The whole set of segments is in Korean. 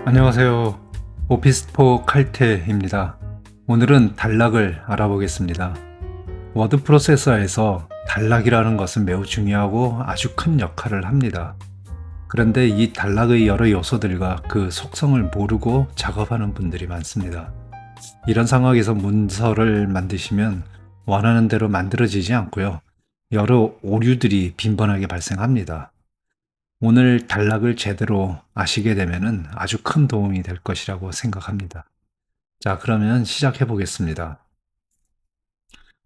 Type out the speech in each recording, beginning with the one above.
안녕하세요. 오피스포 칼퇴입니다. 오늘은 단락을 알아보겠습니다. 워드 프로세서에서 단락이라는 것은 매우 중요하고 아주 큰 역할을 합니다. 그런데 이 단락의 여러 요소들과 그 속성을 모르고 작업하는 분들이 많습니다. 이런 상황에서 문서를 만드시면 원하는 대로 만들어지지 않고요. 여러 오류들이 빈번하게 발생합니다. 오늘 단락을 제대로 아시게 되면 아주 큰 도움이 될 것이라고 생각합니다. 자, 그러면 시작해 보겠습니다.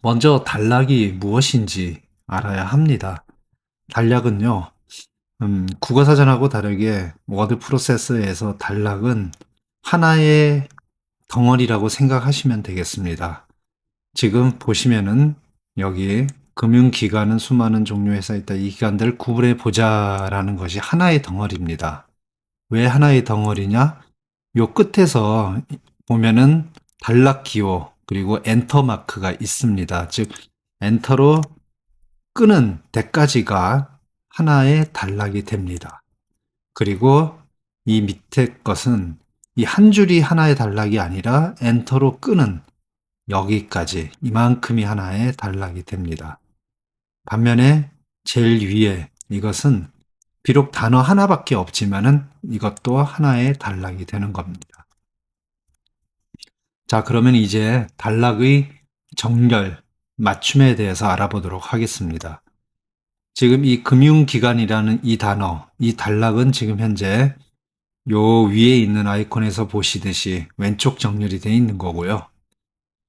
먼저 단락이 무엇인지 알아야 합니다. 단락은요, 국어사전하고 다르게 워드 프로세서에서 단락은 하나의 덩어리라고 생각하시면 되겠습니다. 지금 보시면은 여기 금융기관은 수많은 종류 회사에 있다. 이 기관들을 구분해 보자라는 것이 하나의 덩어리입니다. 왜 하나의 덩어리냐? 요 끝에서 보면은 단락 기호 그리고 엔터 마크가 있습니다. 즉 엔터로 끄는 데까지가 하나의 단락이 됩니다. 그리고 이 밑에 것은 이 한 줄이 하나의 단락이 아니라 엔터로 끄는 여기까지 이만큼이 하나의 단락이 됩니다. 반면에 제일 위에 이것은 비록 단어 하나밖에 없지만은 이것도 하나의 단락이 되는 겁니다. 자, 그러면 이제 단락의 정렬, 맞춤에 대해서 알아보도록 하겠습니다. 지금 이 금융기관이라는 이 단어, 이 단락은 지금 현재 요 위에 있는 아이콘에서 보시듯이 왼쪽 정렬이 되어 있는 거고요.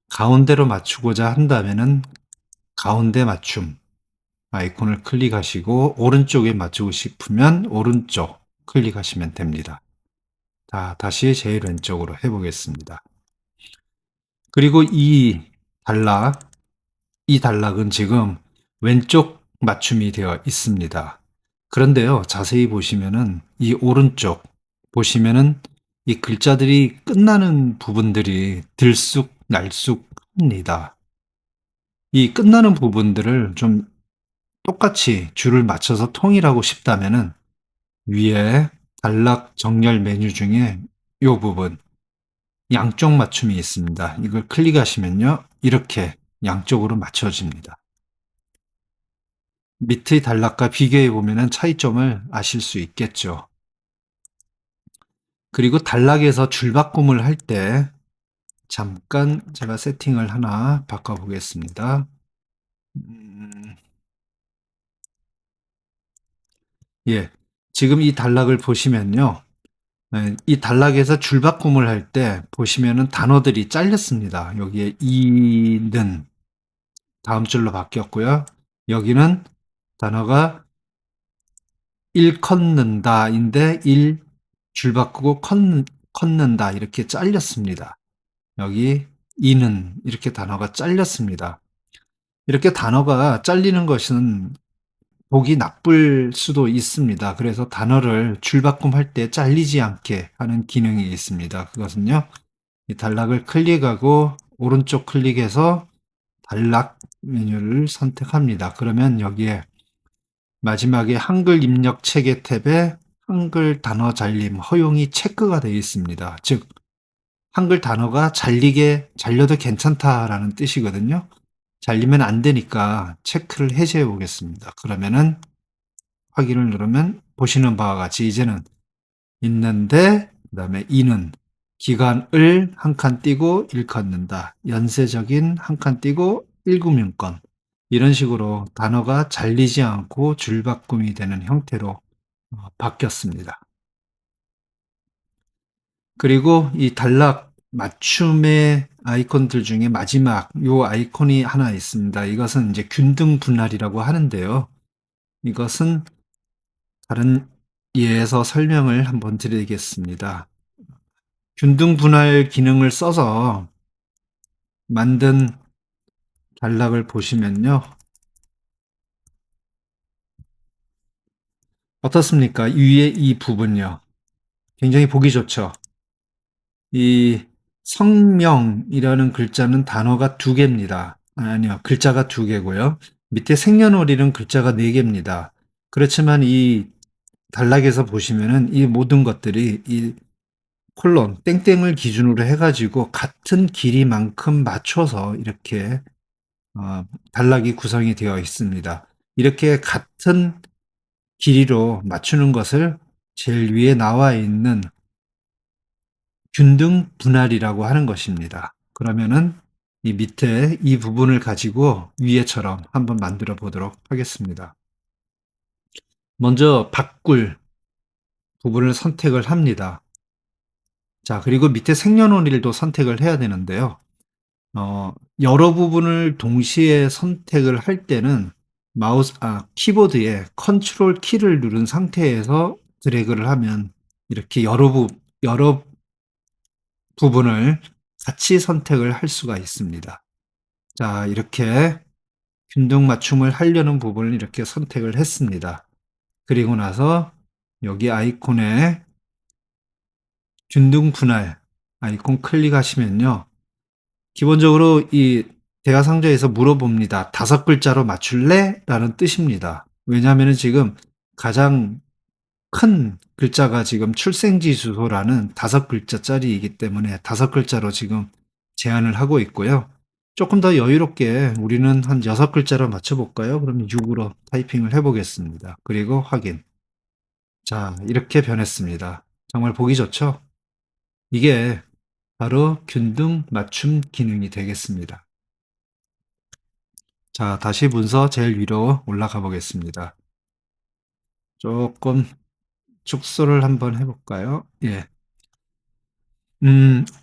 가운데로 맞추고자 한다면은 가운데 맞춤 아이콘을 클릭하시고 오른쪽에 맞추고 싶으면 오른쪽 클릭하시면 됩니다. 자, 다시 제일 왼쪽으로 해보겠습니다. 그리고 이 단락은 지금 왼쪽 맞춤이 되어 있습니다. 그런데요, 자세히 보시면은 이 오른쪽 보시면은 이 글자들이 끝나는 부분들이 들쑥날쑥합니다. 이 끝나는 부분들을 좀 똑같이 줄을 맞춰서 통일하고 싶다면은 위에 단락 정렬 메뉴 중에 이 부분 양쪽 맞춤이 있습니다. 이걸 클릭하시면요. 이렇게 양쪽으로 맞춰집니다. 밑의 단락과 비교해 보면 차이점을 아실 수 있겠죠. 그리고 단락에서 줄바꿈을 할 때 잠깐 제가 세팅을 하나 바꿔보겠습니다. 예, 지금 이 단락을 보시면요. 이 단락에서 줄바꿈을 할 때 보시면은 단어들이 잘렸습니다. 여기에 이는 다음 줄로 바뀌었고요. 여기는 단어가 일컫는다인데 줄 바꾸고 걷는다 이렇게 잘렸습니다. 여기 이는 이렇게 단어가 잘렸습니다. 이렇게 단어가 잘리는 것은 보기 나쁠 수도 있습니다. 그래서 단어를 줄바꿈할 때 잘리지 않게 하는 기능이 있습니다. 그것은요, 이 단락을 클릭하고 오른쪽 클릭해서 단락 메뉴를 선택합니다. 그러면 여기에 마지막에 한글 입력 체계 탭에 한글 단어 잘림 허용이 체크가 되어 있습니다. 즉 한글 단어가 잘려도 괜찮다라는 뜻이거든요. 잘리면 안 되니까 체크를 해제해 보겠습니다. 그러면은 확인을 누르면 보시는 바와 같이 이제는 있는데 그다음에 이는 기간을 한 칸 띄고 일컫는다. 연쇄적인 한 칸 띄고 일구민권 이런 식으로 단어가 잘리지 않고 줄바꿈이 되는 형태로 바뀌었습니다. 그리고 이 단락 맞춤의 아이콘들 중에 마지막 요 아이콘이 하나 있습니다. 이것은 이제 균등 분할이라고 하는데요. 이것은 다른 예에서 설명을 한번 드리겠습니다. 균등 분할 기능을 써서 만든 단락을 보시면요. 어떻습니까? 위에 이 부분요. 굉장히 보기 좋죠. 이 성명이라는 글자는 단어가 2개입니다. 아니요, 글자가 2개고요. 밑에 생년월일은 글자가 4개입니다. 그렇지만 이 단락에서 보시면은 이 모든 것들이 이 콜론, 땡땡을 기준으로 해가지고 같은 길이만큼 맞춰서 이렇게 단락이 구성이 되어 있습니다. 이렇게 같은 길이로 맞추는 것을 제일 위에 나와 있는 균등 분할이라고 하는 것입니다. 그러면은 이 밑에 이 부분을 가지고 위에처럼 한번 만들어 보도록 하겠습니다. 먼저 바꿀 부분을 선택을 합니다. 자, 그리고 밑에 생년월일도 선택을 해야 되는데요. 여러 부분을 동시에 선택을 할 때는 키보드에 컨트롤 키를 누른 상태에서 드래그를 하면 이렇게 여러 부분을 같이 선택을 할 수가 있습니다. 자, 이렇게 균등 맞춤을 하려는 부분을 이렇게 선택을 했습니다. 그리고 나서 여기 아이콘에 균등 분할 아이콘 클릭하시면요. 기본적으로 이 대화상자에서 물어봅니다. 5글자로 맞출래? 라는 뜻입니다. 왜냐하면 지금 가장 큰 글자가 지금 출생지 주소라는 5글자짜리이기 때문에 5글자로 지금 제한을 하고 있고요. 조금 더 여유롭게 우리는 한 6글자로 맞춰볼까요? 그럼 6으로 타이핑을 해보겠습니다. 그리고 확인. 자, 이렇게 변했습니다. 정말 보기 좋죠? 이게 바로 균등 맞춤 기능이 되겠습니다. 자, 다시 문서 제일 위로 올라가 보겠습니다. 조금 축소를 한번 해볼까요? 예.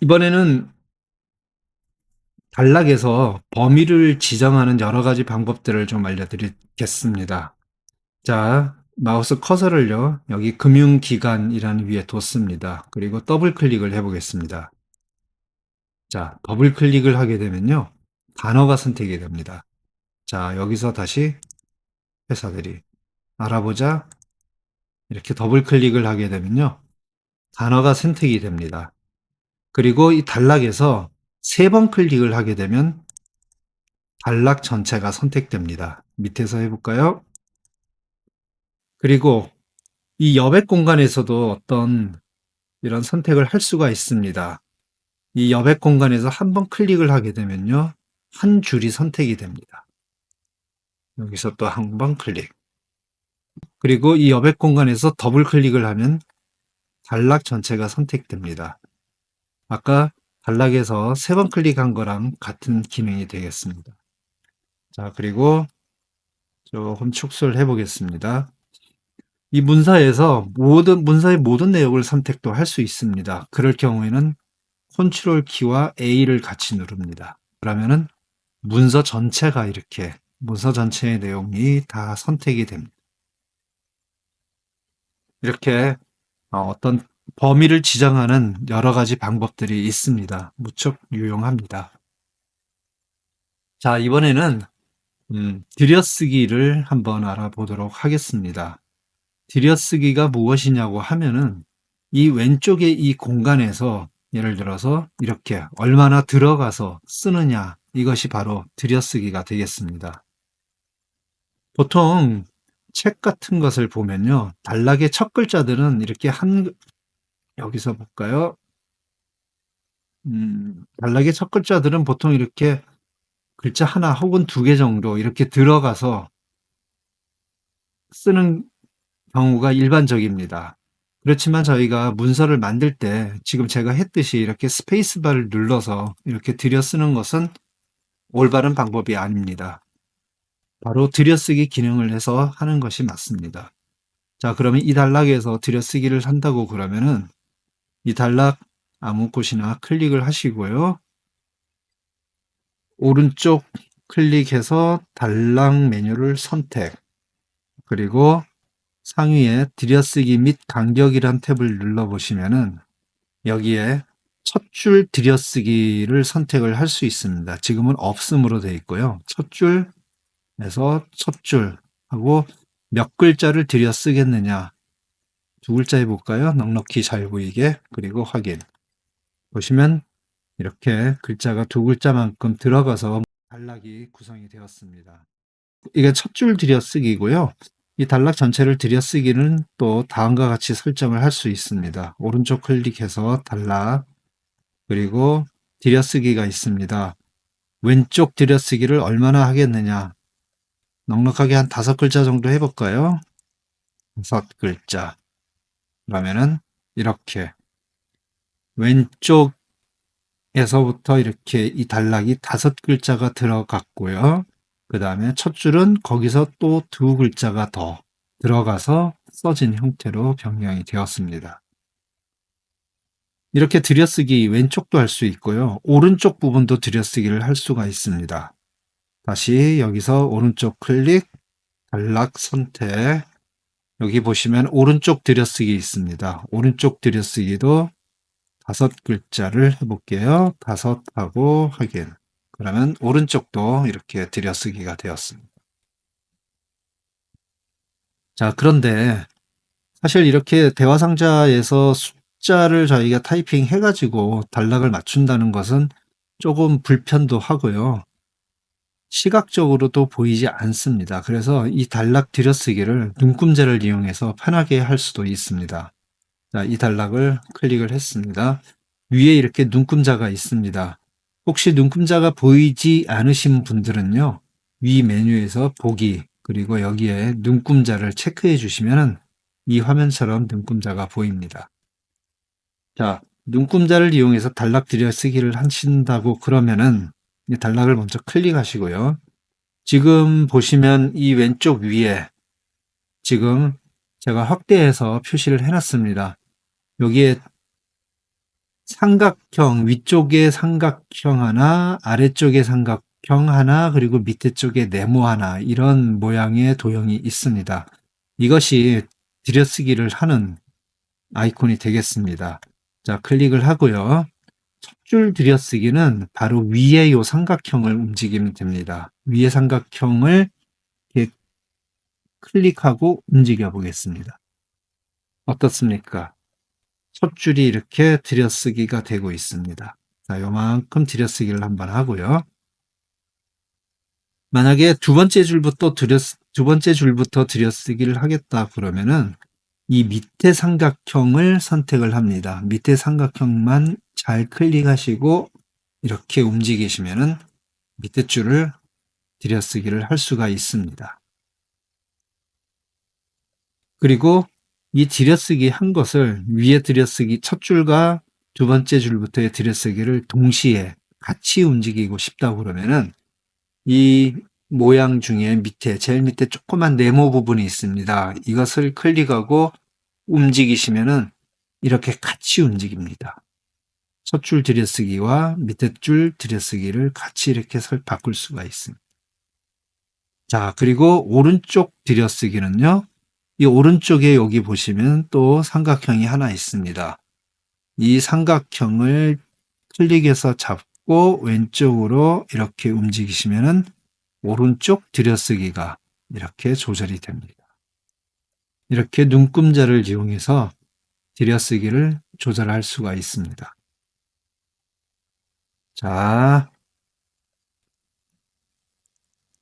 이번에는 단락에서 범위를 지정하는 여러 가지 방법들을 좀 알려드리겠습니다. 자, 마우스 커서를요, 여기 금융기관이라는 위에 뒀습니다. 그리고 더블 클릭을 해보겠습니다. 자, 더블 클릭을 하게 되면요, 단어가 선택이 됩니다. 자, 여기서 다시 회사들이 알아보자. 이렇게 더블 클릭을 하게 되면요, 단어가 선택이 됩니다. 그리고 이 단락에서 3번 클릭을 하게 되면 단락 전체가 선택됩니다. 밑에서 해볼까요? 그리고 이 여백 공간에서도 어떤 이런 선택을 할 수가 있습니다. 이 여백 공간에서 한번 클릭을 하게 되면요, 한 줄이 선택이 됩니다. 여기서 또 한 번 클릭. 그리고 이 여백 공간에서 더블 클릭을 하면 단락 전체가 선택됩니다. 아까 단락에서 3번 클릭한 거랑 같은 기능이 되겠습니다. 자, 그리고 조금 축소를 해보겠습니다. 이 문서의 모든 내용을 선택도 할 수 있습니다. 그럴 경우에는 컨트롤 키와 A를 같이 누릅니다. 그러면은 문서 전체가 이렇게 문서 전체의 내용이 다 선택이 됩니다. 이렇게 어떤 범위를 지정하는 여러 가지 방법들이 있습니다. 무척 유용합니다. 자, 이번에는 들여쓰기를 한번 알아보도록 하겠습니다. 들여쓰기가 무엇이냐고 하면은 이 왼쪽에 이 공간에서 예를 들어서 이렇게 얼마나 들어가서 쓰느냐, 이것이 바로 들여쓰기가 되겠습니다. 보통 책 같은 것을 보면요, 단락의 첫 글자들은 이렇게 여기서 볼까요? 단락의 첫 글자들은 보통 이렇게 글자 하나 혹은 2개 정도 이렇게 들어가서 쓰는 경우가 일반적입니다. 그렇지만 저희가 문서를 만들 때 지금 제가 했듯이 이렇게 스페이스바를 눌러서 이렇게 들여 쓰는 것은 올바른 방법이 아닙니다. 바로 들여쓰기 기능을 해서 하는 것이 맞습니다. 자, 그러면 이 단락에서 들여쓰기를 한다고 그러면은 이 단락 아무 곳이나 클릭을 하시고요. 오른쪽 클릭해서 단락 메뉴를 선택, 그리고 상위에 들여쓰기 및 간격이란 탭을 눌러보시면은 여기에 첫 줄 들여쓰기를 선택을 할 수 있습니다. 지금은 없음으로 되어 있고요. 첫 줄에서 첫 줄 하고 몇 글자를 들여쓰겠느냐, 2글자 해볼까요? 넉넉히 잘 보이게. 그리고 확인. 보시면 이렇게 글자가 2글자만큼 들어가서 단락이 구성이 되었습니다. 이게 첫 줄 들여쓰기고요. 이 단락 전체를 들여쓰기는 또 다음과 같이 설정을 할 수 있습니다. 오른쪽 클릭해서 단락, 그리고 들여쓰기가 있습니다. 왼쪽 들여쓰기를 얼마나 하겠느냐? 넉넉하게 한 5글자 정도 해볼까요? 5글자. 그러면은 이렇게 왼쪽에서부터 이렇게 이 단락이 5글자가 들어갔고요. 그 다음에 첫 줄은 거기서 또 2글자가 더 들어가서 써진 형태로 변경이 되었습니다. 이렇게 들여쓰기 왼쪽도 할 수 있고요. 오른쪽 부분도 들여쓰기를 할 수가 있습니다. 다시 여기서 오른쪽 클릭, 단락 선택, 여기 보시면 오른쪽 들여쓰기 있습니다. 오른쪽 들여쓰기도 5글자를 해볼게요. 5하고 확인. 그러면 오른쪽도 이렇게 들여쓰기가 되었습니다. 자, 그런데 사실 이렇게 대화상자에서 숫자를 저희가 타이핑 해가지고 단락을 맞춘다는 것은 조금 불편도 하고요. 시각적으로도 보이지 않습니다. 그래서 이 단락 들여쓰기를 눈금제를 이용해서 편하게 할 수도 있습니다. 자, 이 단락을 클릭을 했습니다. 위에 이렇게 눈금자가 있습니다. 혹시 눈금자가 보이지 않으신 분들은요, 위 메뉴에서 보기, 그리고 여기에 눈금자를 체크해 주시면 이 화면처럼 눈금자가 보입니다. 자, 눈금자를 이용해서 단락 들여쓰기를 하신다고 그러면은 이 단락을 먼저 클릭하시고요. 지금 보시면 이 왼쪽 위에 지금 제가 확대해서 표시를 해놨습니다. 여기에 삼각형, 위쪽에 삼각형 하나, 아래쪽에 삼각형 하나, 그리고 밑에 쪽에 네모 하나, 이런 모양의 도형이 있습니다. 이것이 들여쓰기를 하는 아이콘이 되겠습니다. 자, 클릭을 하고요. 첫 줄 들여쓰기는 바로 위에 요 삼각형을 움직이면 됩니다. 위에 삼각형을 이렇게 클릭하고 움직여 보겠습니다. 어떻습니까? 첫 줄이 이렇게 들여쓰기가 되고 있습니다. 자, 요만큼 들여쓰기를 한번 하고요. 만약에 두 번째 줄부터 들여쓰기를 하겠다 그러면은 이 밑에 삼각형을 선택을 합니다. 밑에 삼각형만 잘 클릭하시고 이렇게 움직이시면은 밑에 줄을 들여쓰기를 할 수가 있습니다. 그리고 이 들여쓰기 한 것을 위에 들여쓰기 첫 줄과 두 번째 줄부터의 들여쓰기를 동시에 같이 움직이고 싶다고 그러면은 이 모양 중에 밑에 제일 밑에 조그만 네모 부분이 있습니다. 이것을 클릭하고 움직이시면은 이렇게 같이 움직입니다. 첫 줄 들여쓰기와 밑에 줄 들여쓰기를 같이 이렇게 바꿀 수가 있습니다. 자, 그리고 오른쪽 들여쓰기는요. 이 오른쪽에 여기 보시면 또 삼각형이 하나 있습니다. 이 삼각형을 클릭해서 잡고 왼쪽으로 이렇게 움직이시면은 오른쪽 들여쓰기가 이렇게 조절이 됩니다. 이렇게 눈금자를 이용해서 들여쓰기를 조절할 수가 있습니다. 자,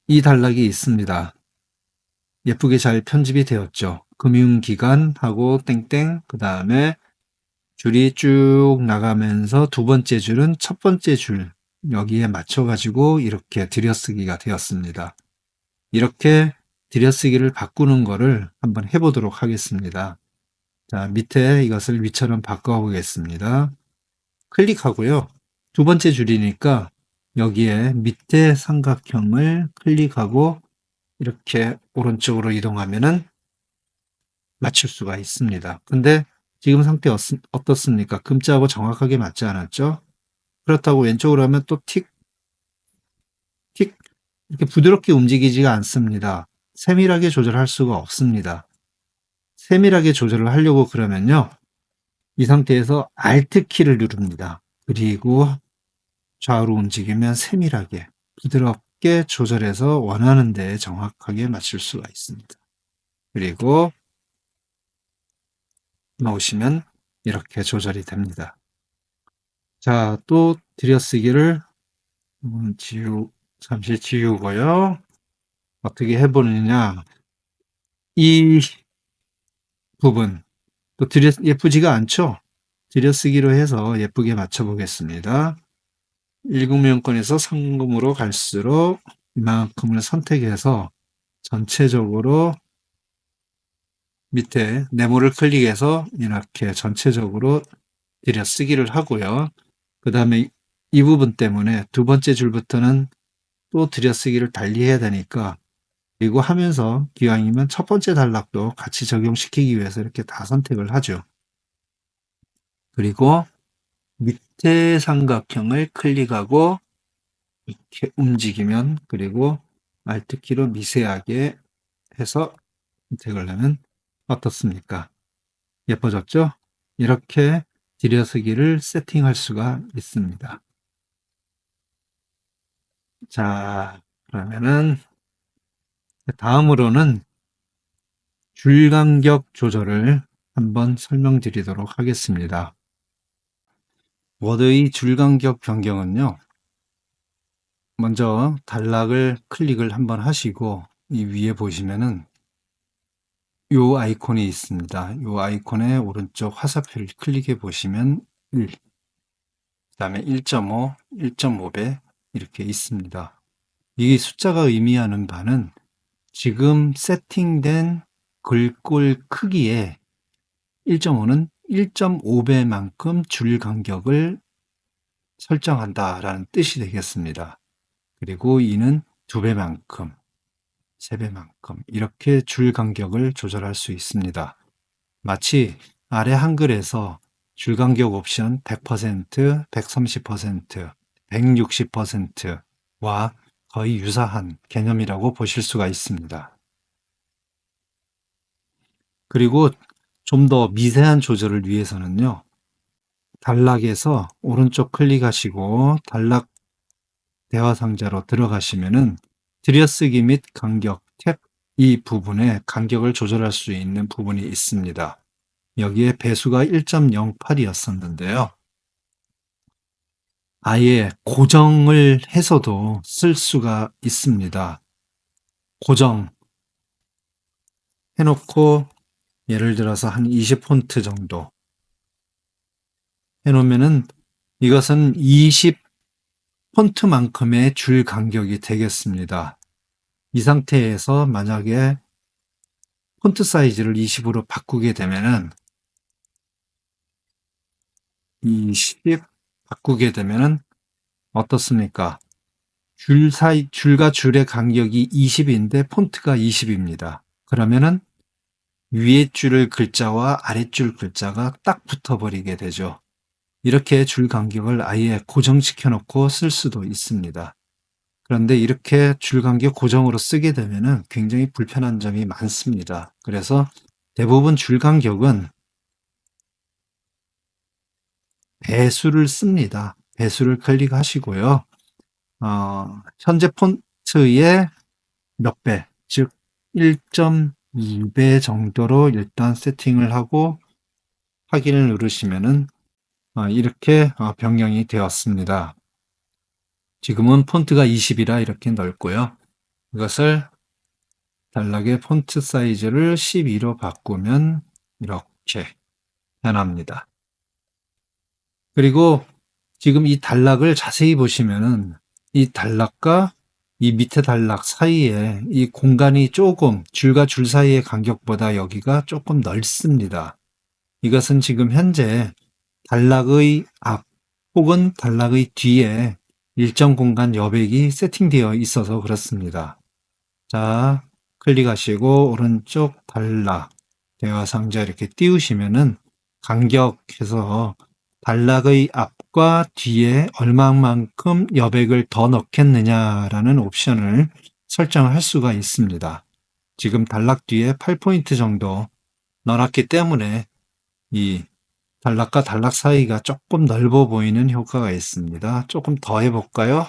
이 단락이 있습니다. 예쁘게 잘 편집이 되었죠. 금융기관하고 땡땡, 그 다음에 줄이 쭉 나가면서 두 번째 줄은 첫 번째 줄 여기에 맞춰가지고 이렇게 들여쓰기가 되었습니다. 이렇게 들여쓰기를 바꾸는 거를 한번 해보도록 하겠습니다. 자, 밑에 이것을 위처럼 바꿔보겠습니다. 클릭하고요. 두 번째 줄이니까 여기에 밑에 삼각형을 클릭하고 이렇게 오른쪽으로 이동하면은 맞출 수가 있습니다. 근데 지금 상태 어떻습니까? 금자하고 정확하게 맞지 않았죠? 그렇다고 왼쪽으로 하면 또 틱, 틱, 이렇게 부드럽게 움직이지가 않습니다. 세밀하게 조절할 수가 없습니다. 세밀하게 조절을 하려고 그러면요. 이 상태에서 Alt 키를 누릅니다. 그리고 좌우로 움직이면 세밀하게, 부드럽게 조절해서 원하는 데에 정확하게 맞출 수가 있습니다. 그리고 넣으시면 이렇게 조절이 됩니다. 자, 또 들여쓰기를 잠시 지우고요. 어떻게 해보느냐. 이 부분 또 예쁘지가 않죠? 들여쓰기로 해서 예쁘게 맞춰보겠습니다. 1금융권에서 상금으로 갈수록 이만큼을 선택해서 전체적으로 밑에 네모를 클릭해서 이렇게 전체적으로 들여쓰기를 하고요. 그 다음에 이 부분 때문에 두 번째 줄부터는 또 들여쓰기를 달리 해야 되니까, 그리고 하면서 기왕이면 첫 번째 단락도 같이 적용시키기 위해서 이렇게 다 선택을 하죠. 그리고 밑에 삼각형을 클릭하고 이렇게 움직이면, 그리고 Alt키로 미세하게 해서 선택을 하면 어떻습니까? 예뻐졌죠? 이렇게 들여쓰기를 세팅할 수가 있습니다. 자, 그러면은 다음으로는 줄 간격 조절을 한번 설명드리도록 하겠습니다. 워드의 줄 간격 변경은요, 먼저 단락을 클릭을 한번 하시고 이 위에 보시면은 요 아이콘이 있습니다. 요 아이콘의 오른쪽 화살표를 클릭해 보시면 1, 그 다음에 1.5, 1.5배 이렇게 있습니다. 이 숫자가 의미하는 바는 지금 세팅된 글꼴 크기에 1.5는 1.5배만큼 줄 간격을 설정한다라는 뜻이 되겠습니다. 그리고 2는 2배만큼, 3배만큼 이렇게 줄 간격을 조절할 수 있습니다. 마치 아래 한글에서 줄 간격 옵션 100%, 130%, 160%와 거의 유사한 개념이라고 보실 수가 있습니다. 그리고 좀 더 미세한 조절을 위해서는요, 단락에서 오른쪽 클릭하시고 단락 대화 상자로 들어가시면은 들여쓰기 및 간격 탭 이 부분에 간격을 조절할 수 있는 부분이 있습니다. 여기에 배수가 1.08이었었는데요. 아예 고정을 해서도 쓸 수가 있습니다. 고정 해놓고 예를 들어서 한 20폰트 정도 해놓으면은 이것은 20폰트만큼의 줄 간격이 되겠습니다. 이 상태에서 만약에 폰트 사이즈를 20으로 바꾸게 되면은 20 바꾸게 되면은 어떻습니까? 줄과 줄의 간격이 20인데 폰트가 20입니다. 그러면은 위에 줄 글자와 아랫줄 글자가 딱 붙어버리게 되죠. 이렇게 줄 간격을 아예 고정시켜 놓고 쓸 수도 있습니다. 그런데 이렇게 줄 간격 고정으로 쓰게 되면은 굉장히 불편한 점이 많습니다. 그래서 대부분 줄 간격은 배수를 씁니다. 배수를 클릭하시고요. 현재 폰트의 몇 배, 즉 1.2배 정도로 일단 세팅을 하고 확인을 누르시면은 이렇게 변경이 되었습니다. 지금은 폰트가 20이라 이렇게 넓고요. 이것을 단락의 폰트 사이즈를 12로 바꾸면 이렇게 변합니다. 그리고 지금 이 단락을 자세히 보시면은 이 단락과 이 밑에 단락 사이에 이 공간이 조금 줄과 줄 사이의 간격보다 여기가 조금 넓습니다. 이것은 지금 현재 단락의 앞 혹은 단락의 뒤에 일정 공간 여백이 세팅되어 있어서 그렇습니다. 자, 클릭하시고 오른쪽 단락 대화 상자 이렇게 띄우시면은 간격해서 단락의 앞과 뒤에 얼마만큼 여백을 더 넣겠느냐라는 옵션을 설정할 수가 있습니다. 지금 단락 뒤에 8포인트 정도 넣어놨기 때문에 이 단락과 단락 사이가 조금 넓어 보이는 효과가 있습니다. 조금 더 해볼까요?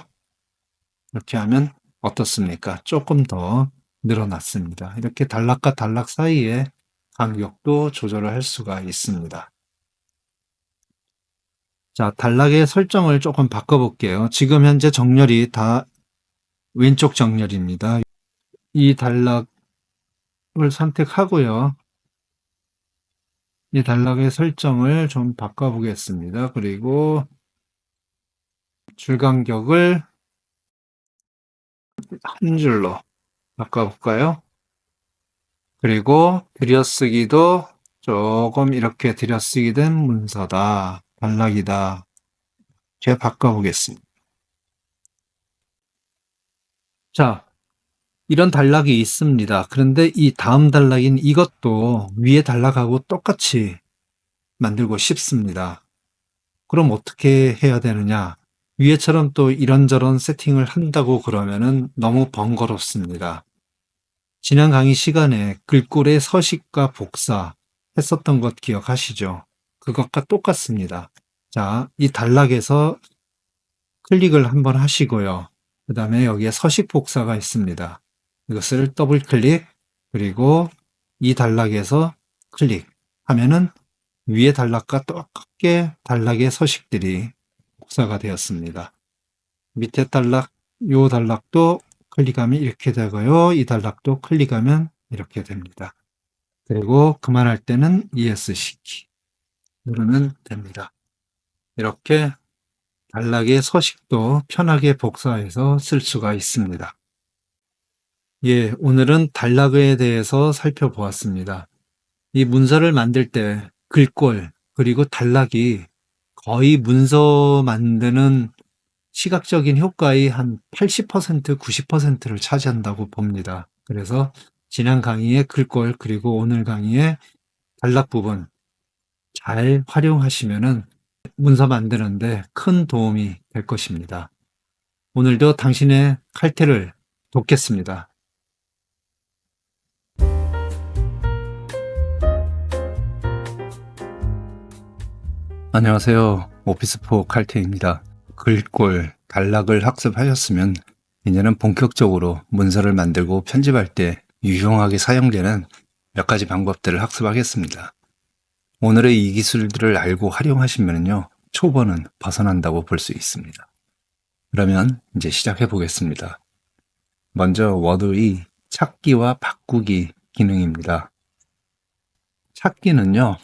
이렇게 하면 어떻습니까? 조금 더 늘어났습니다. 이렇게 단락과 단락 사이의 간격도 조절을 할 수가 있습니다. 자, 단락의 설정을 조금 바꿔볼게요. 지금 현재 정렬이 다 왼쪽 정렬입니다. 이 단락 선택하고요. 이 단락의 설정을 좀 바꿔보겠습니다. 그리고 줄 간격을 한 줄로 바꿔볼까요? 그리고 들여쓰기도 조금 이렇게 들여쓰기 된 문서다, 단락이다. 제가 바꿔보겠습니다. 자, 이런 단락이 있습니다. 그런데 이 다음 단락인 이것도 위에 단락하고 똑같이 만들고 싶습니다. 그럼 어떻게 해야 되느냐? 위에처럼 또 이런저런 세팅을 한다고 그러면은 너무 번거롭습니다. 지난 강의 시간에 글꼴의 서식과 복사 했었던 것 기억하시죠? 그것과 똑같습니다. 자, 이 단락에서 클릭을 한번 하시고요. 그 다음에 여기에 서식 복사가 있습니다. 이것을 더블 클릭, 그리고 이 단락에서 클릭하면은 위에 단락과 똑같게 단락의 서식들이 복사가 되었습니다. 밑에 단락, 요 단락도 클릭하면 이렇게 되고요. 이 단락도 클릭하면 이렇게 됩니다. 그리고 그만할 때는 ESC 키 누르면 됩니다. 이렇게 단락의 서식도 편하게 복사해서 쓸 수가 있습니다. 예, 오늘은 단락에 대해서 살펴보았습니다. 이 문서를 만들 때 글꼴 그리고 단락이 거의 문서 만드는 시각적인 효과의 한 80%, 90%를 차지한다고 봅니다. 그래서 지난 강의의 글꼴 그리고 오늘 강의의 단락 부분 잘 활용하시면은 문서 만드는데 큰 도움이 될 것입니다. 오늘도 당신의 칼퇴를 돕겠습니다. 안녕하세요. 오피스4 칼퇴입니다. 글꼴, 단락을 학습하셨으면 이제는 본격적으로 문서를 만들고 편집할 때 유용하게 사용되는 몇 가지 방법들을 학습하겠습니다. 오늘의 이 기술들을 알고 활용하시면요, 초보는 벗어난다고 볼 수 있습니다. 그러면 이제 시작해 보겠습니다. 먼저 워드의 찾기와 바꾸기 기능입니다. 찾기는요,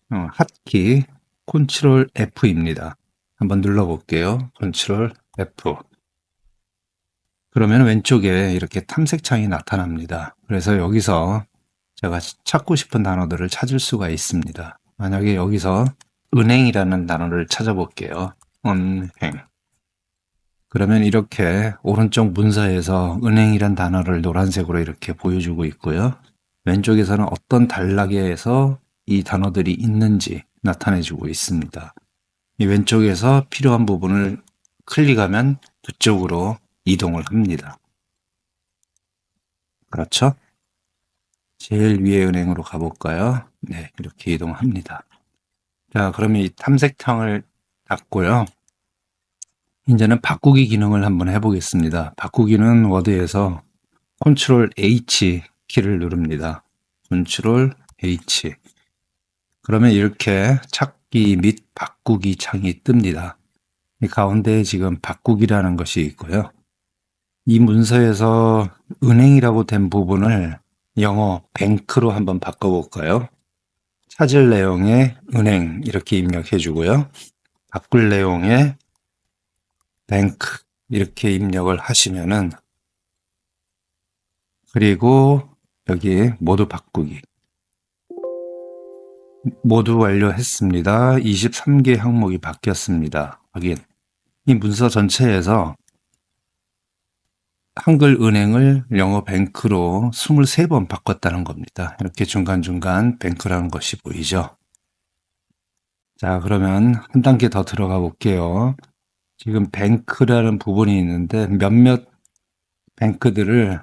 핫키 컨트롤 F입니다. 한번 눌러볼게요. 컨트롤 F. 그러면 왼쪽에 이렇게 탐색창이 나타납니다. 그래서 여기서 제가 찾고 싶은 단어들을 찾을 수가 있습니다. 만약에 여기서 은행이라는 단어를 찾아볼게요. 은행. 그러면 이렇게 오른쪽 문서에서 은행이란 단어를 노란색으로 이렇게 보여주고 있고요. 왼쪽에서는 어떤 단락에서 이 단어들이 있는지 나타내주고 있습니다. 이 왼쪽에서 필요한 부분을 클릭하면 그쪽으로 이동을 합니다. 그렇죠? 제일 위에 은행으로 가볼까요? 네, 이렇게 이동합니다. 자, 그러면 이 탐색창을 닫고요. 이제는 바꾸기 기능을 한번 해보겠습니다. 바꾸기는 워드에서 컨트롤 H 키를 누릅니다. 컨트롤 H. 그러면 이렇게 찾기 및 바꾸기 창이 뜹니다. 이 가운데에 지금 바꾸기라는 것이 있고요. 이 문서에서 은행이라고 된 부분을 영어 뱅크로 한번 바꿔볼까요? 찾을 내용에 은행 이렇게 입력해 주고요. 바꿀 내용에 뱅크 이렇게 입력을 하시면은, 그리고 여기 모두 바꾸기 모두 완료했습니다. 23개 항목이 바뀌었습니다. 확인. 이 문서 전체에서 한글 은행을 영어 뱅크로 23번 바꿨다는 겁니다. 이렇게 중간중간 뱅크라는 것이 보이죠. 자, 그러면 한 단계 더 들어가 볼게요. 지금 뱅크라는 부분이 있는데 몇몇 뱅크들을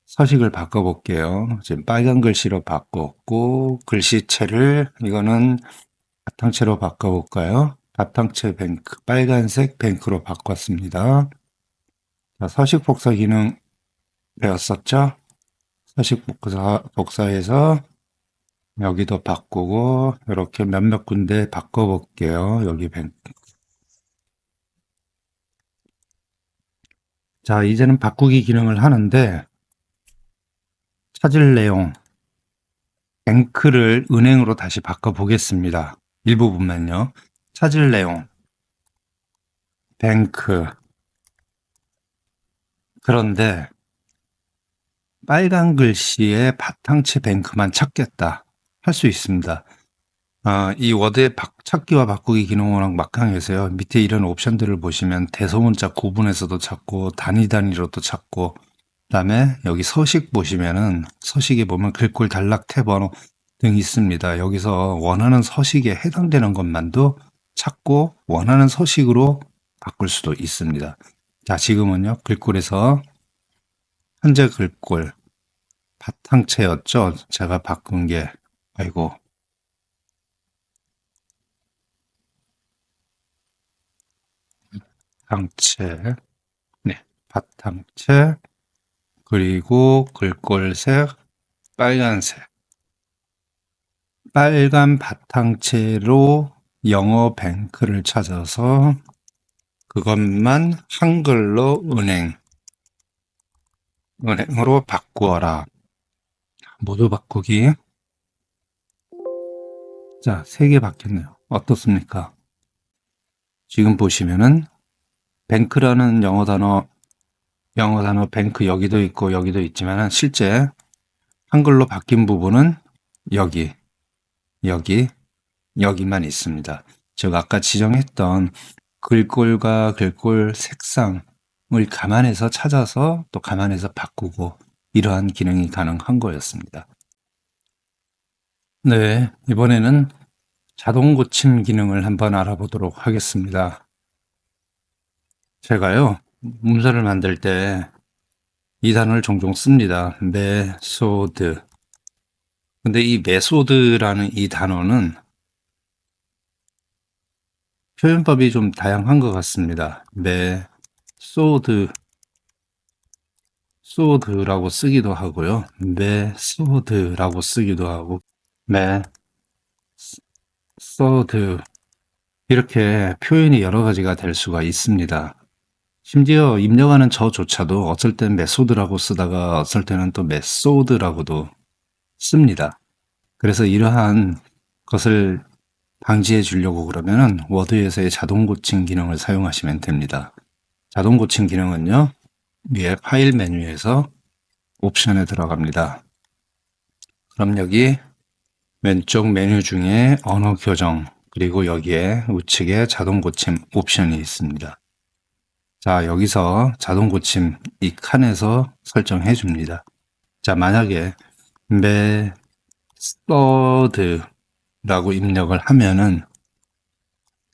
서식을 바꿔볼게요. 지금 빨간 글씨로 바꿨고, 글씨체를 이거는 바탕체로 바꿔볼까요? 바탕체 뱅크, 빨간색 뱅크로 바꿨습니다. 자, 서식 복사 기능 배웠었죠? 서식 복사해서 여기도 바꾸고, 이렇게 몇몇 군데 바꿔볼게요. 여기 뱅크. 자, 이제는 바꾸기 기능을 하는데, 찾을 내용, 뱅크를 은행으로 다시 바꿔보겠습니다. 일부분만요. 찾을 내용, 뱅크. 그런데 빨간 글씨에 바탕체 뱅크만 찾겠다 할 수 있습니다. 이 워드의 찾기와 바꾸기 기능은 막강해서요. 밑에 이런 옵션들을 보시면 대소문자 구분해서도 찾고 단위로도 찾고, 그다음에 여기 서식 보시면은 서식에 보면 글꼴 단락 탭 번호 등 있습니다. 여기서 원하는 서식에 해당되는 것만도 찾고 원하는 서식으로 바꿀 수도 있습니다. 자, 지금은요 글꼴에서 현재 글꼴 바탕체였죠. 제가 바꾼 게, 아이고, 바탕체, 네, 바탕체, 그리고 글꼴색 빨간색, 빨간 바탕체로 영어 뱅크를 찾아서 그것만 한글로 은행으로 바꾸어라. 모두 바꾸기. 자, 3개 바뀌었네요. 어떻습니까? 지금 보시면은 뱅크라는 영어 단어 뱅크 여기도 있고 여기도 있지만 실제 한글로 바뀐 부분은 여기, 여기만 있습니다. 즉 아까 지정했던 글꼴과 글꼴 색상을 감안해서 찾아서 또 감안해서 바꾸고 이러한 기능이 가능한 거였습니다. 네, 이번에는 자동 고침 기능을 한번 알아보도록 하겠습니다. 제가요, 문서를 만들 때 이 단어를 종종 씁니다. 메소드. 근데 이 메소드라는 이 단어는 표현법이 좀 다양한 것 같습니다. 소드라고 쓰기도 하고요. 메소드라고 쓰기도 하고, 메소드. 이렇게 표현이 여러 가지가 될 수가 있습니다. 심지어 입력하는 저조차도 어쩔 땐 메소드라고 쓰다가 어쩔 때는 또 메소드라고도 씁니다. 그래서 이러한 것을 방지해 주려고 그러면은 워드에서의 자동 고침 기능을 사용하시면 됩니다. 자동 고침 기능은요, 위에 파일 메뉴에서 옵션에 들어갑니다. 그럼 여기 왼쪽 메뉴 중에 언어 교정, 그리고 여기에 우측에 자동 고침 옵션이 있습니다. 자, 여기서 자동 고침 이 칸에서 설정해 줍니다. 자, 만약에 메서드라고 입력을 하면은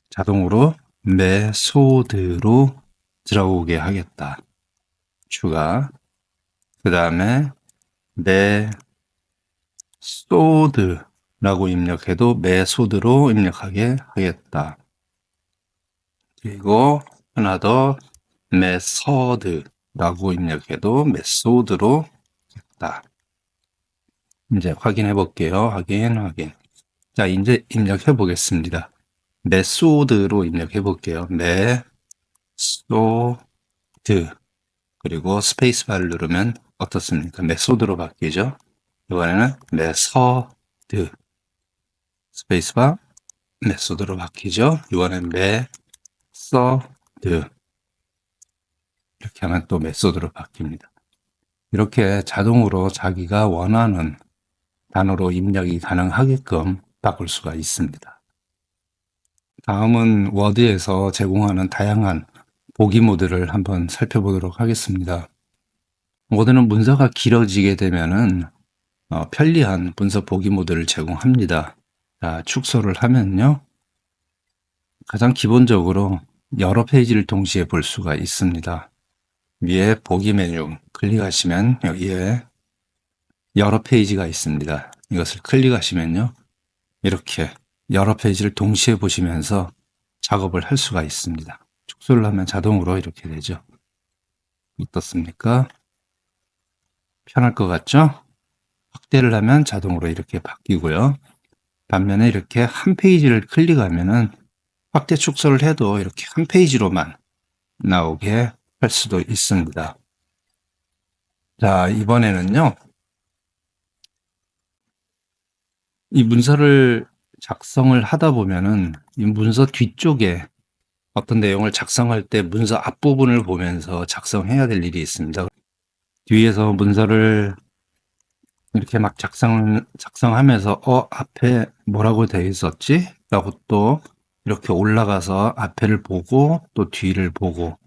자동으로 메소드로 들어오게 하겠다. 추가. 그 다음에 메소드라고 입력해도 메소드로 입력하게 하겠다. 그리고 하나 더 메서드라고 입력해도 메소드로 했다. 이제 확인해 볼게요. 확인. 자, 이제 입력해 보겠습니다. 메소드로 입력해 볼게요. 메소드. 그리고 스페이스바를 누르면 어떻습니까? 메소드로 바뀌죠. 이번에는 메서드. 스페이스바 메소드로 바뀌죠. 이번엔 메서드. 이렇게 하면 또 메소드로 바뀝니다. 이렇게 자동으로 자기가 원하는 단어로 입력이 가능하게끔 바꿀 수가 있습니다. 다음은 워드에서 제공하는 다양한 보기 모드를 한번 살펴보도록 하겠습니다. 워드는 문서가 길어지게 되면은 편리한 문서 보기 모드를 제공합니다. 자, 축소를 하면요, 가장 기본적으로 여러 페이지를 동시에 볼 수가 있습니다. 위에 보기 메뉴 클릭하시면 여기에 여러 페이지가 있습니다. 이것을 클릭하시면요, 이렇게 여러 페이지를 동시에 보시면서 작업을 할 수가 있습니다. 축소를 하면 자동으로 이렇게 되죠. 어떻습니까? 편할 것 같죠? 확대를 하면 자동으로 이렇게 바뀌고요. 반면에 이렇게 한 페이지를 클릭하면은 확대 축소를 해도 이렇게 한 페이지로만 나오게 할 수도 있습니다. 자, 이번에는요, 이 문서를 작성을 하다 보면은 이 문서 뒤쪽에 어떤 내용을 작성할 때 문서 앞부분을 보면서 작성해야 될 일이 있습니다. 뒤에서 문서를 이렇게 막 작성하면서 앞에 뭐라고 되어 있었지? 라고 또 이렇게 올라가서 앞에를 보고 또 뒤를 보고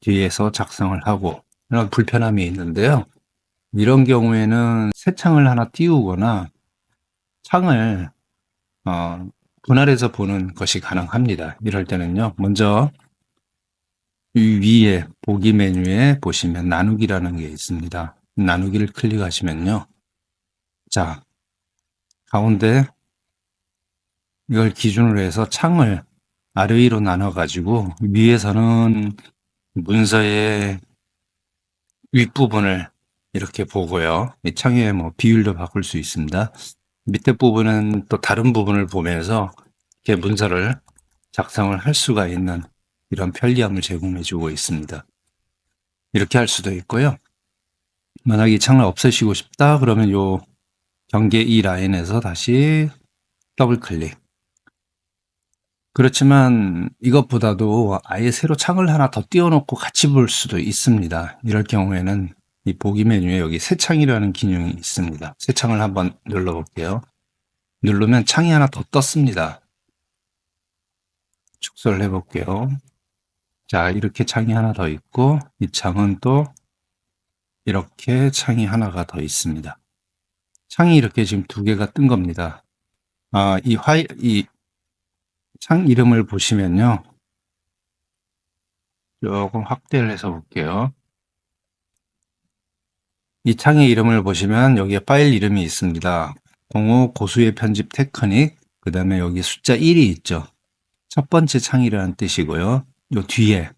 뒤에서 작성을 하고 이런 불편함이 있는데요. 이런 경우에는 새 창을 하나 띄우거나 창을 분할해서 보는 것이 가능합니다. 이럴 때는요. 먼저 이 위에 보기 메뉴에 보시면 나누기라는 게 있습니다. 나누기를 클릭하시면요. 자, 가운데 이걸 기준으로 해서 창을 아래 위로 나눠 가지고 위에서는 문서의 윗부분을 이렇게 보고요. 이 창의 뭐 비율도 바꿀 수 있습니다. 밑에 부분은 또 다른 부분을 보면서 이렇게 문서를 작성을 할 수가 있는 이런 편리함을 제공해 주고 있습니다. 이렇게 할 수도 있고요. 만약 이 창을 없애시고 싶다 그러면 요 경계 이 라인에서 다시 더블 클릭. 그렇지만 이것보다도 아예 새로 창을 하나 더 띄워놓고 같이 볼 수도 있습니다. 이럴 경우에는 이 보기 메뉴에 여기 새 창이라는 기능이 있습니다. 새 창을 한번 눌러볼게요. 누르면 창이 하나 더 떴습니다. 축소를 해볼게요. 자, 이렇게 창이 하나 더 있고 이 창은 또 이렇게 창이 하나가 더 있습니다. 창이 이렇게 지금 두 개가 뜬 겁니다. 이 창 이름을 보시면요. 조금 확대를 해서 볼게요. 이 창의 이름을 보시면 여기에 파일 이름이 있습니다. 05 고수의 편집 테크닉, 그 다음에 여기 숫자 1이 있죠. 첫 번째 창이라는 뜻이고요. 요 뒤에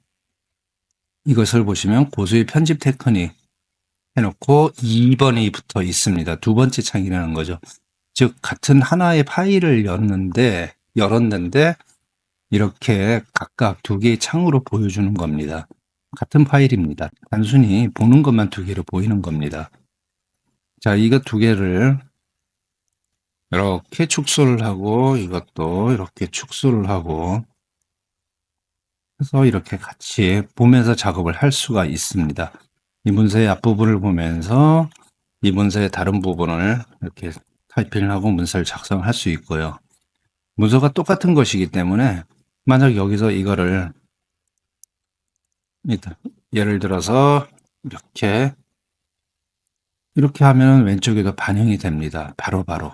이것을 보시면 고수의 편집 테크닉 해놓고 2번이 붙어 있습니다. 두 번째 창이라는 거죠. 즉 같은 하나의 파일을 열었는데 이렇게 각각 두 개의 창으로 보여주는 겁니다. 같은 파일입니다. 단순히 보는 것만 두 개로 보이는 겁니다. 자, 이거 두 개를 이렇게 축소를 하고 이것도 이렇게 축소를 하고 해서 이렇게 같이 보면서 작업을 할 수가 있습니다. 이 문서의 앞부분을 보면서 이 문서의 다른 부분을 이렇게 타이핑을 하고 문서를 작성할 수 있고요. 문서가 똑같은 것이기 때문에 만약 여기서 이거를 예를 들어서 이렇게 하면 왼쪽에도 반영이 됩니다. 바로바로.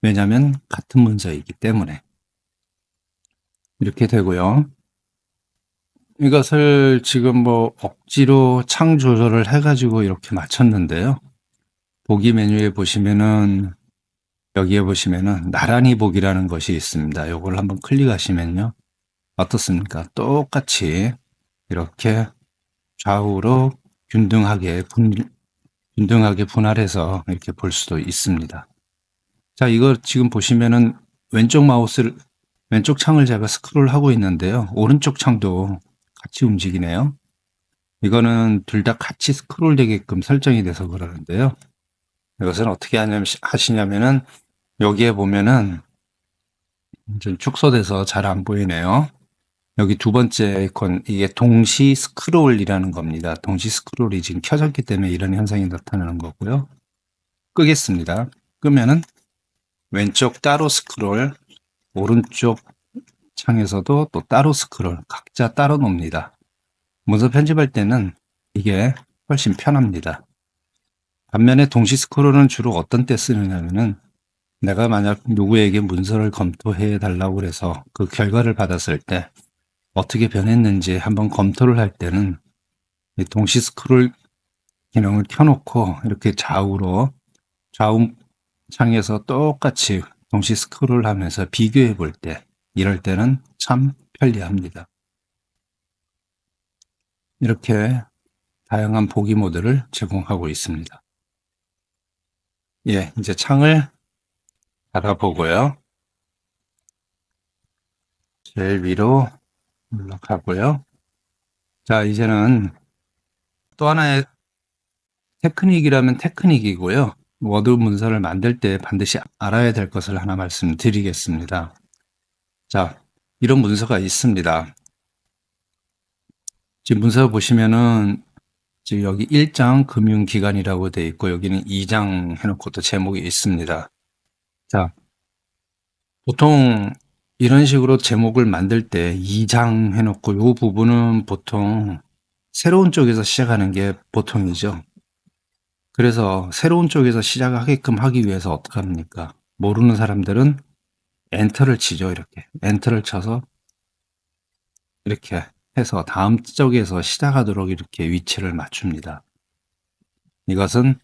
왜냐하면 같은 문서이기 때문에. 이렇게 되고요. 이것을 지금 뭐 억지로 창 조절을 해가지고 이렇게 맞췄는데요. 보기 메뉴에 보시면은 여기에 보시면은 나란히 보기라는 것이 있습니다. 이걸 한번 클릭하시면요. 어떻습니까? 똑같이 이렇게 좌우로 균등하게 분할해서 이렇게 볼 수도 있습니다. 자, 이거 지금 보시면은 왼쪽 창을 제가 스크롤 하고 있는데요. 오른쪽 창도 같이 움직이네요. 이거는 둘 다 같이 스크롤 되게끔 설정이 돼서 그러는데요. 이것은 어떻게 하시냐면은 여기에 보면은 좀 축소돼서 잘 안 보이네요. 여기 두 번째 아이콘, 이게 동시 스크롤이라는 겁니다. 동시 스크롤이 지금 켜졌기 때문에 이런 현상이 나타나는 거고요. 끄겠습니다. 끄면은 왼쪽 따로 스크롤, 오른쪽 창에서도 또 따로 스크롤, 각자 따로 놉니다. 문서 편집할 때는 이게 훨씬 편합니다. 반면에 동시 스크롤은 주로 어떤 때 쓰느냐면은 내가 만약 누구에게 문서를 검토해 달라고 해서 그 결과를 받았을 때 어떻게 변했는지 한번 검토를 할 때는 이 동시 스크롤 기능을 켜놓고 이렇게 좌우 창에서 똑같이 동시 스크롤 하면서 비교해 볼 때, 이럴 때는 참 편리합니다. 이렇게 다양한 보기 모드를 제공하고 있습니다. 예, 이제 창을 닫아보고요. 제일 위로 올라가고요. 자, 이제는 또 하나의 테크닉이라면 테크닉이고요. 워드 문서를 만들 때 반드시 알아야 될 것을 하나 말씀드리겠습니다. 자, 이런 문서가 있습니다. 지금 문서 보시면은 지금 여기 1장 금융기관이라고 되어 있고 여기는 2장 해놓고 또 제목이 있습니다. 자, 보통 이런 식으로 제목을 만들 때 2장 해놓고 이 부분은 보통 새로운 쪽에서 시작하는 게 보통이죠. 그래서 새로운 쪽에서 시작하게끔 하기 위해서 어떻게 합니까? 모르는 사람들은 엔터를 치죠. 이렇게 엔터를 쳐서 이렇게 해서 다음 쪽에서 시작하도록 이렇게 위치를 맞춥니다. 이것은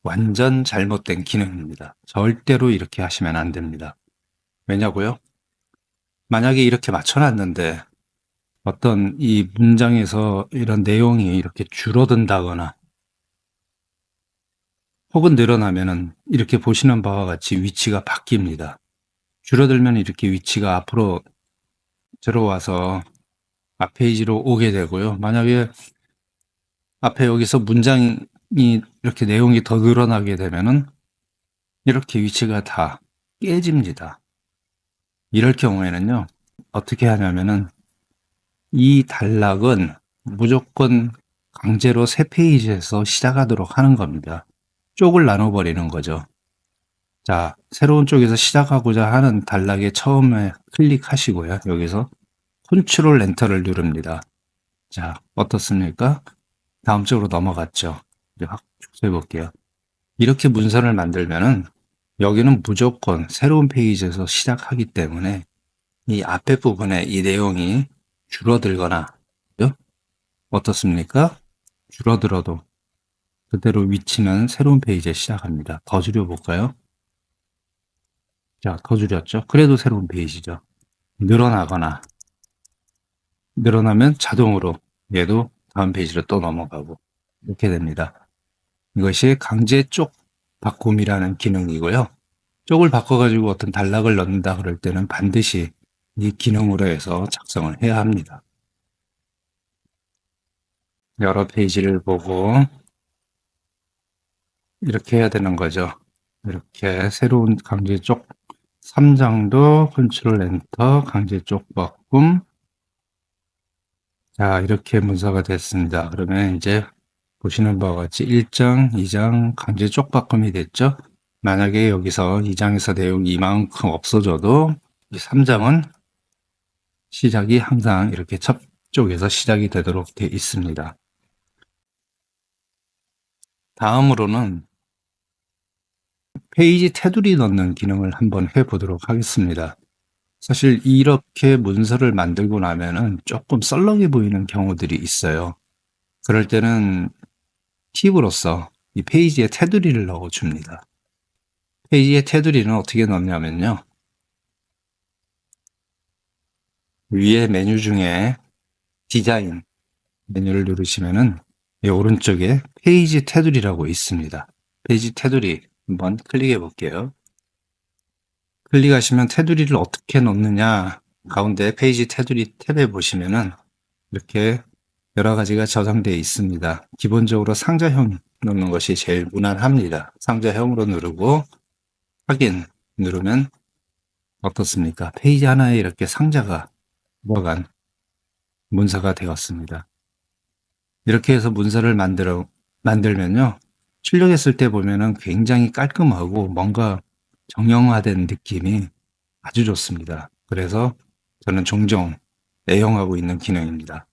완전 잘못된 기능입니다. 절대로 이렇게 하시면 안 됩니다. 왜냐고요? 만약에 이렇게 맞춰놨는데 어떤 이 문장에서 이런 내용이 이렇게 줄어든다거나 혹은 늘어나면은 이렇게 보시는 바와 같이 위치가 바뀝니다. 줄어들면 이렇게 위치가 앞으로 들어와서 앞 페이지로 오게 되고요. 만약에 앞에 여기서 문장이 이렇게 내용이 더 늘어나게 되면은 이렇게 위치가 다 깨집니다. 이럴 경우에는요, 어떻게 하냐면은 이 단락은 무조건 강제로 새 페이지에서 시작하도록 하는 겁니다. 쪽을 나눠버리는 거죠. 자, 새로운 쪽에서 시작하고자 하는 단락에 처음에 클릭하시고요. 여기서 컨트롤 엔터를 누릅니다. 자, 어떻습니까? 다음 쪽으로 넘어갔죠. 이제 확 축소해 볼게요. 이렇게 문서를 만들면은 여기는 무조건 새로운 페이지에서 시작하기 때문에 이 앞에 부분에 이 내용이 줄어들거나 어떻습니까? 줄어들어도 그대로 위치는 새로운 페이지에 시작합니다. 더 줄여볼까요? 자, 더 줄였죠? 그래도 새로운 페이지죠. 늘어나거나 늘어나면 자동으로 얘도 다음 페이지로 또 넘어가고 이렇게 됩니다. 이것이 강제 쪽 바꿈이라는 기능이고요. 쪽을 바꿔가지고 어떤 단락을 넣는다 그럴 때는 반드시 이 기능으로 해서 작성을 해야 합니다. 여러 페이지를 보고 이렇게 해야 되는 거죠. 이렇게 새로운 강제 쪽 3장도 컨트롤 엔터 강제 쪽 바꿈. 자, 이렇게 문서가 됐습니다. 그러면 이제 보시는 바와 같이 1장, 2장 강제 쪽 바꿈이 됐죠. 만약에 여기서 2장에서 내용이 이만큼 없어져도 이 3장은 시작이 항상 이렇게 첫 쪽에서 시작이 되도록 되어 있습니다. 다음으로는 페이지 테두리 넣는 기능을 한번 해보도록 하겠습니다. 사실 이렇게 문서를 만들고 나면은 조금 썰렁해 보이는 경우들이 있어요. 그럴 때는 팁으로서 이 페이지에 테두리를 넣어줍니다. 페이지에 테두리는 어떻게 넣냐면요. 위에 메뉴 중에 디자인 메뉴를 누르시면은 이 오른쪽에 페이지 테두리라고 있습니다. 페이지 테두리 한번 클릭해 볼게요. 클릭하시면 테두리를 어떻게 넣느냐 가운데 페이지 테두리 탭에 보시면은 이렇게 여러 가지가 저장되어 있습니다. 기본적으로 상자형 넣는 것이 제일 무난합니다. 상자형으로 누르고 확인 누르면 어떻습니까? 페이지 하나에 이렇게 상자가 들어간 문서가 되었습니다. 이렇게 해서 문서를 만들면요. 출력했을 때 보면은 굉장히 깔끔하고 뭔가 정형화된 느낌이 아주 좋습니다. 그래서 저는 종종 애용하고 있는 기능입니다.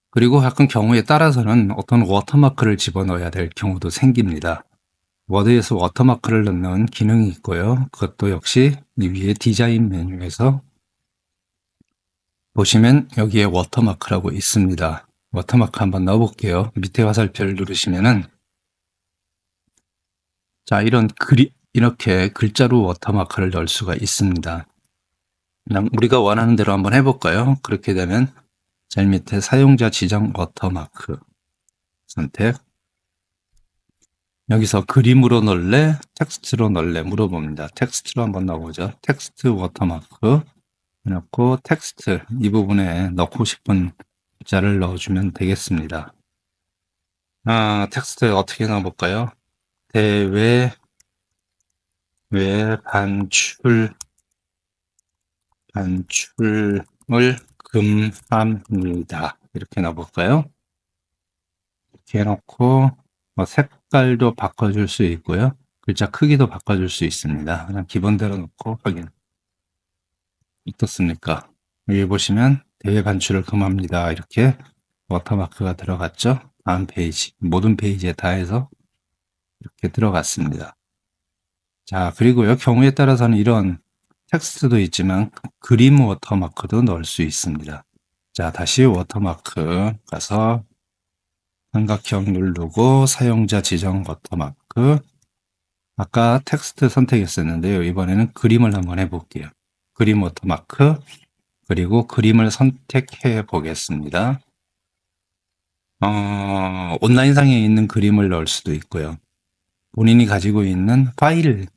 그리고 가끔 경우에 따라서는 어떤 워터마크를 집어넣어야 될 경우도 생깁니다. 워드에서 워터마크를 넣는 기능이 있고요. 그것도 역시 이 위에 디자인 메뉴에서 보시면 여기에 워터마크라고 있습니다. 워터마크 한번 넣어볼게요. 밑에 화살표를 누르시면은 자, 이렇게 글자로 워터마크를 넣을 수가 있습니다. 그냥 우리가 원하는 대로 한번 해볼까요? 그렇게 되면 제일 밑에 사용자 지정 워터마크 선택. 여기서 그림으로 넣을래? 텍스트로 넣을래? 물어봅니다. 텍스트로 한번 넣어보죠. 텍스트 워터마크 해놓고 텍스트 이 부분에 넣고 싶은 글자를 넣어주면 되겠습니다. 텍스트 어떻게 넣어볼까요? 대외 반출을 금합니다. 이렇게 넣어볼까요? 이렇게 해놓고 뭐 색깔도 바꿔줄 수 있고요. 글자 크기도 바꿔줄 수 있습니다. 그냥 기본대로 놓고 확인. 어떻습니까? 여기 보시면 대외 반출을 금합니다. 이렇게 워터마크가 들어갔죠. 다음 페이지, 모든 페이지에 다 해서 이렇게 들어갔습니다. 자, 그리고요, 경우에 따라서는 이런 텍스트도 있지만 그림 워터마크도 넣을 수 있습니다. 자, 다시 워터마크 가서 삼각형 누르고 사용자 지정 워터마크. 아까 텍스트 선택했었는데요. 이번에는 그림을 한번 해볼게요. 그림 워터마크, 그리고 그림을 선택해 보겠습니다. 온라인상에 있는 그림을 넣을 수도 있고요. 본인이 가지고 있는 파일로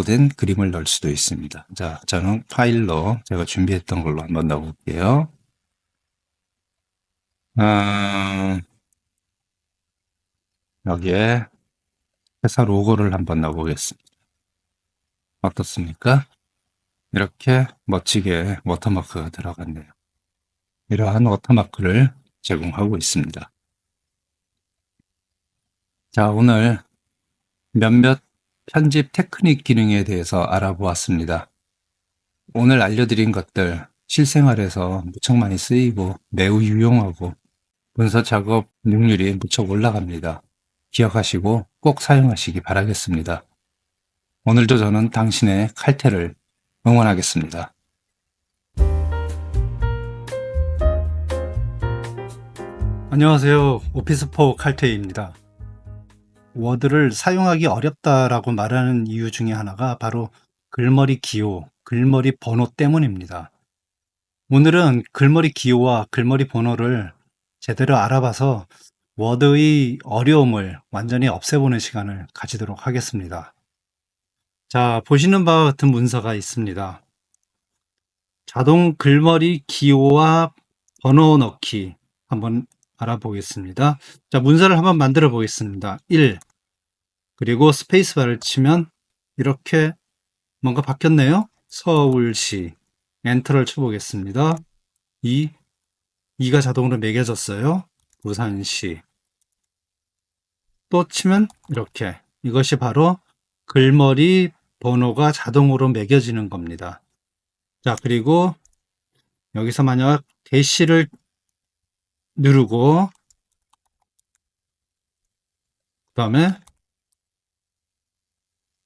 된 그림을 넣을 수도 있습니다. 자, 저는 파일로 제가 준비했던 걸로 한번 넣어볼게요. 여기에 회사 로고를 한번 넣어보겠습니다. 어떻습니까? 이렇게 멋지게 워터마크가 들어갔네요. 이러한 워터마크를 제공하고 있습니다. 자, 오늘 몇몇 편집 테크닉 기능에 대해서 알아보았습니다. 오늘 알려드린 것들 실생활에서 무척 많이 쓰이고 매우 유용하고 문서 작업 능률이 무척 올라갑니다. 기억하시고 꼭 사용하시기 바라겠습니다. 오늘도 저는 당신의 칼퇴를 응원하겠습니다. 안녕하세요. 오피스4 칼퇴입니다. 워드를 사용하기 어렵다라고 말하는 이유 중에 하나가 바로 글머리 기호, 글머리 번호 때문입니다. 오늘은 글머리 기호와 글머리 번호를 제대로 알아봐서 워드의 어려움을 완전히 없애보는 시간을 가지도록 하겠습니다. 자, 보시는 바와 같은 문서가 있습니다. 자동 글머리 기호와 번호 넣기 한번 알아보겠습니다. 자, 문서를 한번 만들어 보겠습니다. 1, 그리고 스페이스바를 치면 이렇게 뭔가 바뀌었네요. 서울시. 엔터를 쳐보겠습니다. 2, 2가 자동으로 매겨졌어요. 부산시. 또 치면 이렇게. 이것이 바로 글머리 번호가 자동으로 매겨지는 겁니다. 자, 그리고 여기서 만약 대시를 누르고 그 다음에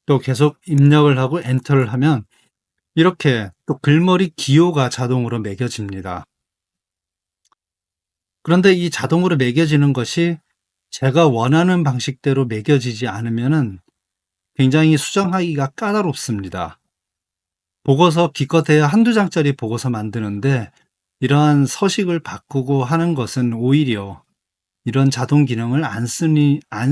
또 계속 입력을 하고 엔터를 하면 이렇게 또 글머리 기호가 자동으로 매겨집니다. 그런데 이 자동으로 매겨지는 것이 제가 원하는 방식대로 매겨지지 않으면 굉장히 수정하기가 까다롭습니다. 보고서 기껏해야 한두 장짜리 보고서 만드는데 이러한 서식을 바꾸고 하는 것은 오히려 이런 자동 기능을 안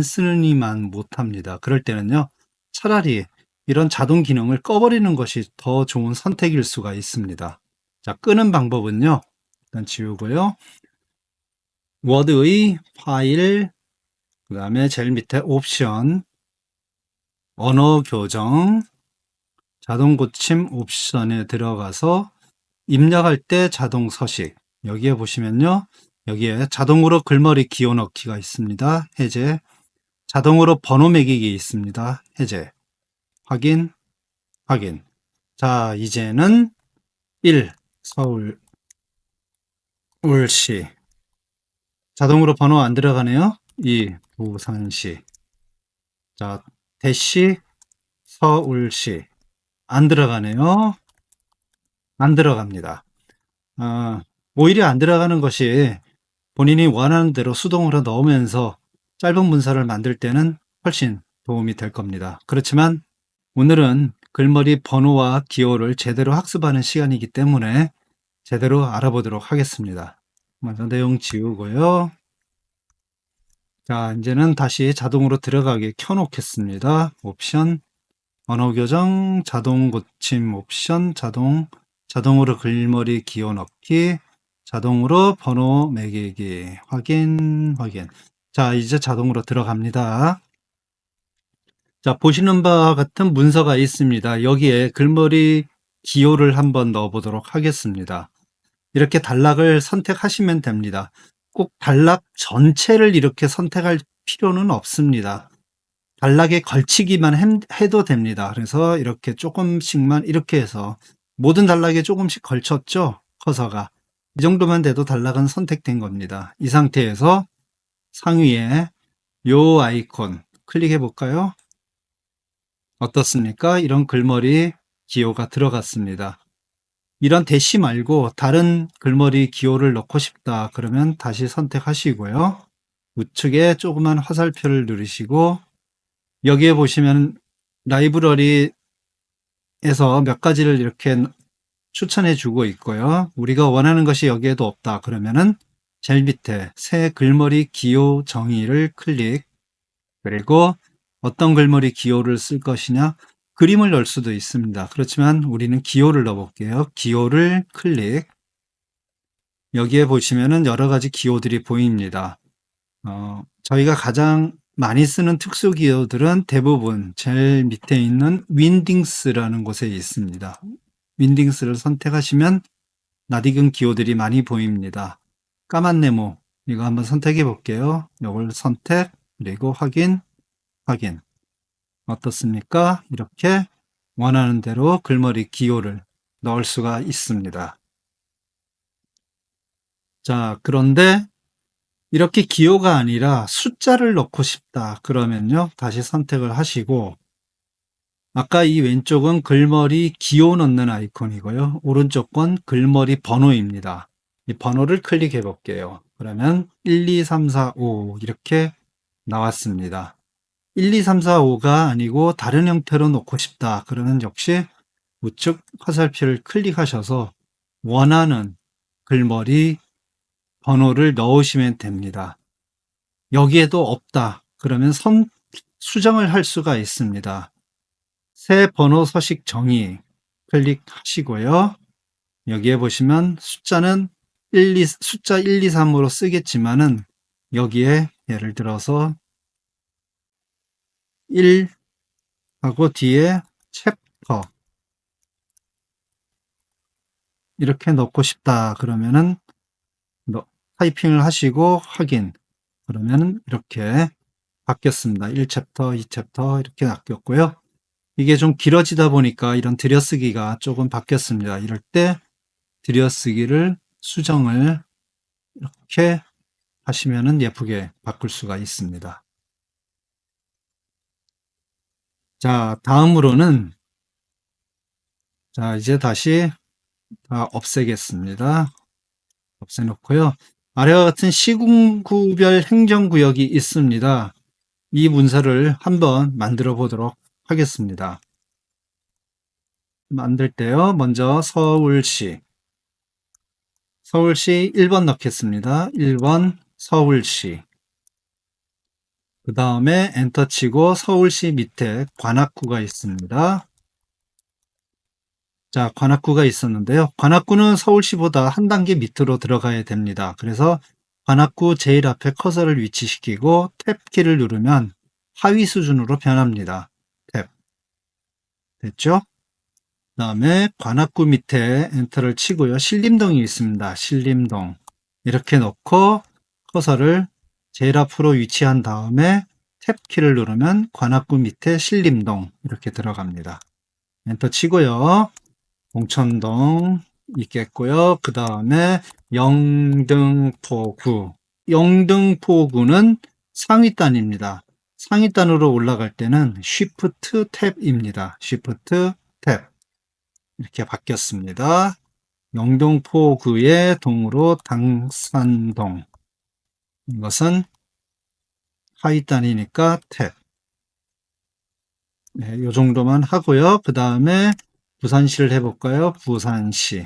쓰느니만 못합니다. 그럴 때는요, 차라리 이런 자동 기능을 꺼버리는 것이 더 좋은 선택일 수가 있습니다. 자, 끄는 방법은요, 일단 지우고요. 워드의 파일, 그 다음에 제일 밑에 옵션, 언어 교정, 자동 고침 옵션에 들어가서 입력할 때 자동 서식. 여기에 보시면요, 여기에 자동으로 글머리 기호 넣기가 있습니다. 해제. 자동으로 번호 매기기 있습니다. 해제. 확인, 확인. 자, 이제는 1, 서울시. 자동으로 번호 안 들어가네요. 2, 부산시. 자, 대시, 서울시. 안 들어가네요. 안 들어갑니다. 오히려 안 들어가는 것이 본인이 원하는 대로 수동으로 넣으면서 짧은 문서를 만들 때는 훨씬 도움이 될 겁니다. 그렇지만 오늘은 글머리 번호와 기호를 제대로 학습하는 시간이기 때문에 제대로 알아보도록 하겠습니다. 먼저 내용 지우고요. 자, 이제는 다시 자동으로 들어가게 켜놓겠습니다. 옵션, 언어 교정, 자동 고침 옵션, 자동으로 글머리 기호 넣기, 자동으로 번호 매기기, 확인. 자, 이제 자동으로 들어갑니다. 자, 보시는 바와 같은 문서가 있습니다. 여기에 글머리 기호를 한번 넣어 보도록 하겠습니다. 이렇게 단락을 선택하시면 됩니다. 꼭 단락 전체를 이렇게 선택할 필요는 없습니다. 단락에 걸치기만 해도 됩니다. 그래서 이렇게 조금씩만 이렇게 해서 모든 단락에 조금씩 걸쳤죠? 커서가. 이 정도만 돼도 단락은 선택된 겁니다. 이 상태에서 상위에 요 아이콘 클릭해 볼까요? 어떻습니까? 이런 글머리 기호가 들어갔습니다. 이런 대시 말고 다른 글머리 기호를 넣고 싶다 그러면 다시 선택하시고요. 우측에 조그만 화살표를 누르시고 여기에 보시면 라이브러리에서 몇 가지를 이렇게 추천해 주고 있고요. 우리가 원하는 것이 여기에도 없다 그러면은 제일 밑에 새 글머리 기호 정의를 클릭, 그리고 어떤 글머리 기호를 쓸 것이냐, 그림을 넣을 수도 있습니다. 그렇지만 우리는 기호를 넣어 볼게요. 기호를 클릭. 여기에 보시면은 여러 가지 기호들이 보입니다. 저희가 가장 많이 쓰는 특수 기호들은 대부분 제일 밑에 있는 윈딩스라는 곳에 있습니다. 윈딩스를 선택하시면 낯익은 기호들이 많이 보입니다. 까만 네모 이거 한번 선택해 볼게요. 이걸 선택, 그리고 확인, 확인. 어떻습니까? 이렇게 원하는 대로 글머리 기호를 넣을 수가 있습니다. 자, 그런데 이렇게 기호가 아니라 숫자를 넣고 싶다 그러면요, 다시 선택을 하시고, 아까 이 왼쪽은 글머리 기호 넣는 아이콘이고요, 오른쪽 건 글머리 번호입니다. 이 번호를 클릭해 볼게요. 그러면 1, 2, 3, 4, 5 이렇게 나왔습니다. 1, 2, 3, 4, 5가 아니고 다른 형태로 놓고 싶다 그러면 역시 우측 화살표를 클릭하셔서 원하는 글머리 번호를 넣으시면 됩니다. 여기에도 없다 그러면 수정을 할 수가 있습니다. 새 번호 서식 정의 클릭하시고요. 여기에 보시면 숫자는 숫자 1, 2, 3으로 쓰겠지만은 여기에 예를 들어서 1 하고 뒤에 챕터 이렇게 넣고 싶다 그러면은 타이핑을 하시고 확인, 그러면 이렇게 바뀌었습니다. 1챕터, 2챕터 이렇게 바뀌었고요. 이게 좀 길어지다 보니까 이런 들여쓰기가 조금 바뀌었습니다. 이럴 때 들여쓰기를 수정을 이렇게 하시면은 예쁘게 바꿀 수가 있습니다. 자, 다음으로는 자, 이제 다시 다 없애겠습니다. 없애놓고요. 아래와 같은 시군구별 행정구역이 있습니다. 이 문서를 한번 만들어 보도록 하겠습니다. 만들 때요, 먼저 서울시 1번 넣겠습니다. 1번 서울시. 그 다음에 엔터 치고 서울시 밑에 관악구가 있습니다. 자, 관악구가 있었는데요. 관악구는 서울시보다 한 단계 밑으로 들어가야 됩니다. 그래서 관악구 제일 앞에 커서를 위치시키고 탭 키를 누르면 하위 수준으로 변합니다. 탭. 됐죠? 그 다음에 관악구 밑에 엔터를 치고요. 신림동이 있습니다. 신림동. 이렇게 놓고 커서를 제일 앞으로 위치한 다음에 탭 키를 누르면 관악구 밑에 신림동 이렇게 들어갑니다. 엔터 치고요. 봉천동 있겠고요. 그 다음에 영등포구. 영등포구는 상위단입니다. 상위단으로 올라갈 때는 Shift 탭입니다. Shift 탭. 이렇게 바뀌었습니다. 영등포구의 동으로 당산동. 이것은 하위단이니까 탭. 네, 요 정도만 하고요. 그 다음에 부산시를 해볼까요? 부산시.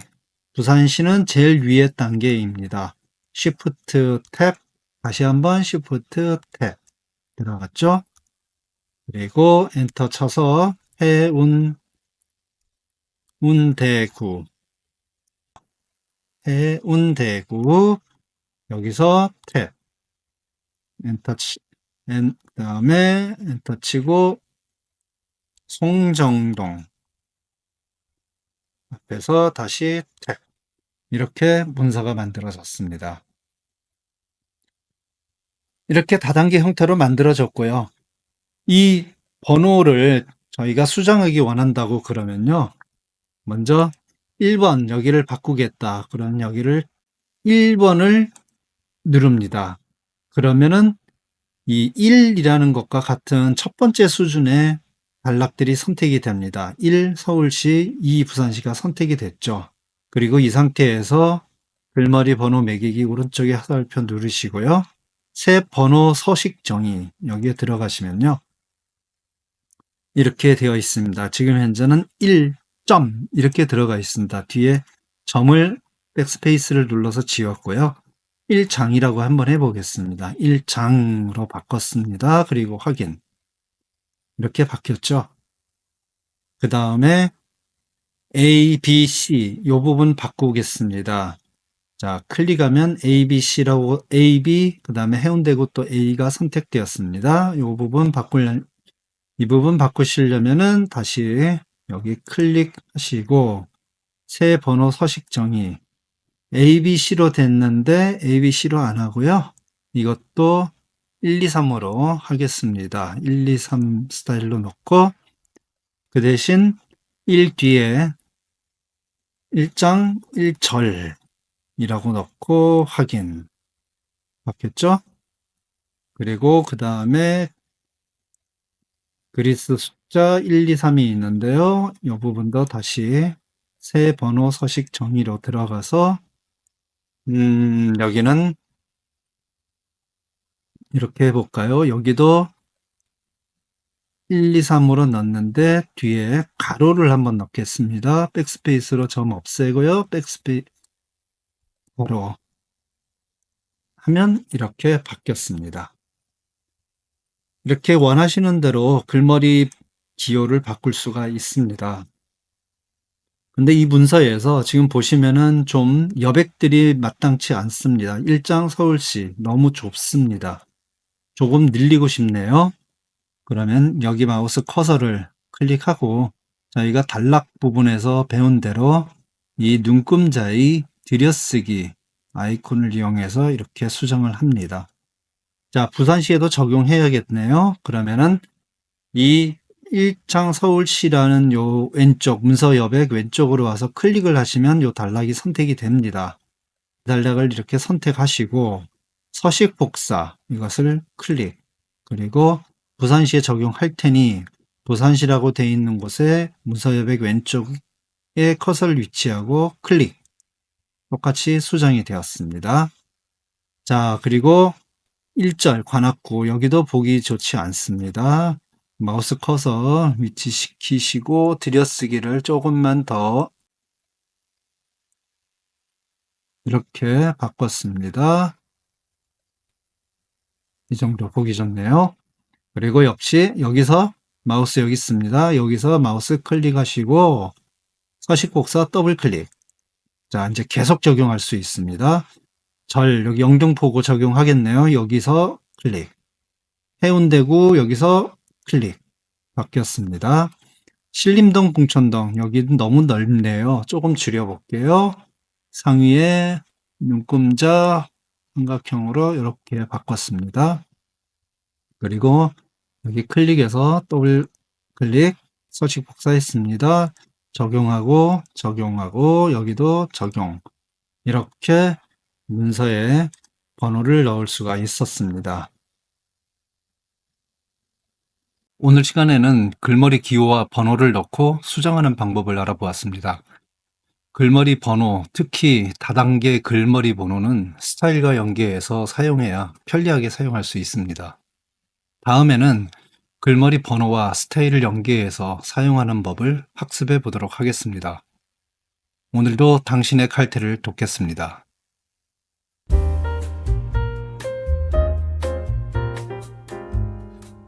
부산시는 제일 위에 단계입니다. Shift 탭. 다시 한번 Shift 탭. 들어갔죠? 그리고 엔터 쳐서 해운대구. 해운대구. 여기서 탭. 엔터 다음에 엔터 치고 송정동 앞에서 다시 탭 이렇게 문서가 만들어졌습니다. 이렇게 다단계 형태로 만들어졌고요. 이 번호를 저희가 수정하기 원한다고 그러면요. 먼저 1번 여기를 바꾸겠다. 그러면 여기를 1번을 누릅니다. 그러면은 이 1이라는 것과 같은 첫 번째 수준의 단락들이 선택이 됩니다. 1 서울시, 2 부산시가 선택이 됐죠. 그리고 이 상태에서 글머리 번호 매기기 오른쪽에 화살표 누르시고요. 새 번호 서식 정의 여기에 들어가시면요. 이렇게 되어 있습니다. 지금 현재는 1점 이렇게 들어가 있습니다. 뒤에 점을 백스페이스를 눌러서 지웠고요. 1장이라고 한번 해보겠습니다. 1장으로 바꿨습니다. 그리고 확인. 이렇게 바뀌었죠. 그 다음에 A, B, C 이 부분 바꾸겠습니다. 자, 클릭하면 A, B, C라고 A, B 그 다음에 해운대구 또 A가 선택되었습니다. 이 부분 바꾸시려면은 다시 여기 클릭하시고 새 번호 서식 정의 ABC로 됐는데 ABC로 안 하고요. 이것도 1, 2, 3으로 하겠습니다. 1, 2, 3 스타일로 놓고 그 대신 1 뒤에 1장 1절이라고 넣고 확인. 바뀌었죠? 그리고 그 다음에 그리스 숫자 1, 2, 3이 있는데요. 이 부분도 다시 새 번호 서식 정의로 들어가서 여기는 이렇게 해볼까요? 여기도 1, 2, 3으로 넣는데 뒤에 가로를 한번 넣겠습니다. 백스페이스로 점 없애고요. 백스페이스로 하면 이렇게 바뀌었습니다. 이렇게 원하시는 대로 글머리 기호를 바꿀 수가 있습니다. 근데 이 문서에서 지금 보시면은 좀 여백들이 마땅치 않습니다. 1장 서울시 너무 좁습니다. 조금 늘리고 싶네요. 그러면 여기 마우스 커서를 클릭하고 저희가 단락 부분에서 배운 대로 이 눈금자의 들여쓰기 아이콘을 이용해서 이렇게 수정을 합니다. 자, 부산시에도 적용해야겠네요. 그러면은 이 1장 서울시라는 요 왼쪽 문서 여백 왼쪽으로 와서 클릭을 하시면 요 단락이 선택이 됩니다. 단락을 이렇게 선택하시고 서식 복사 이것을 클릭 그리고 부산시에 적용할 테니 부산시라고 되어 있는 곳에 문서 여백 왼쪽에 커서를 위치하고 클릭 똑같이 수정이 되었습니다. 자, 그리고 1절 관악구 여기도 보기 좋지 않습니다. 마우스 커서 위치시키시고 들여쓰기를 조금만 더 이렇게 바꿨습니다. 이 정도 보기 좋네요. 그리고 역시 여기서 마우스 여기 있습니다. 여기서 마우스 클릭하시고 서식 복사 더블 클릭. 자, 이제 계속 적용할 수 있습니다. 절 여기 영등포구 적용하겠네요. 여기서 클릭. 해운대구 여기서 클릭. 바뀌었습니다. 신림동, 봉천동 여기는 너무 넓네요. 조금 줄여볼게요. 상위에 눈금자 삼각형으로 이렇게 바꿨습니다. 그리고 여기 클릭해서 더블 클릭 서식 복사했습니다. 적용하고 적용하고 여기도 적용 이렇게 문서에 번호를 넣을 수가 있었습니다. 오늘 시간에는 글머리 기호와 번호를 넣고 수정하는 방법을 알아보았습니다. 글머리 번호, 특히 다단계 글머리 번호는 스타일과 연계해서 사용해야 편리하게 사용할 수 있습니다. 다음에는 글머리 번호와 스타일을 연계해서 사용하는 법을 학습해 보도록 하겠습니다. 오늘도 당신의 칼퇴를 돕겠습니다.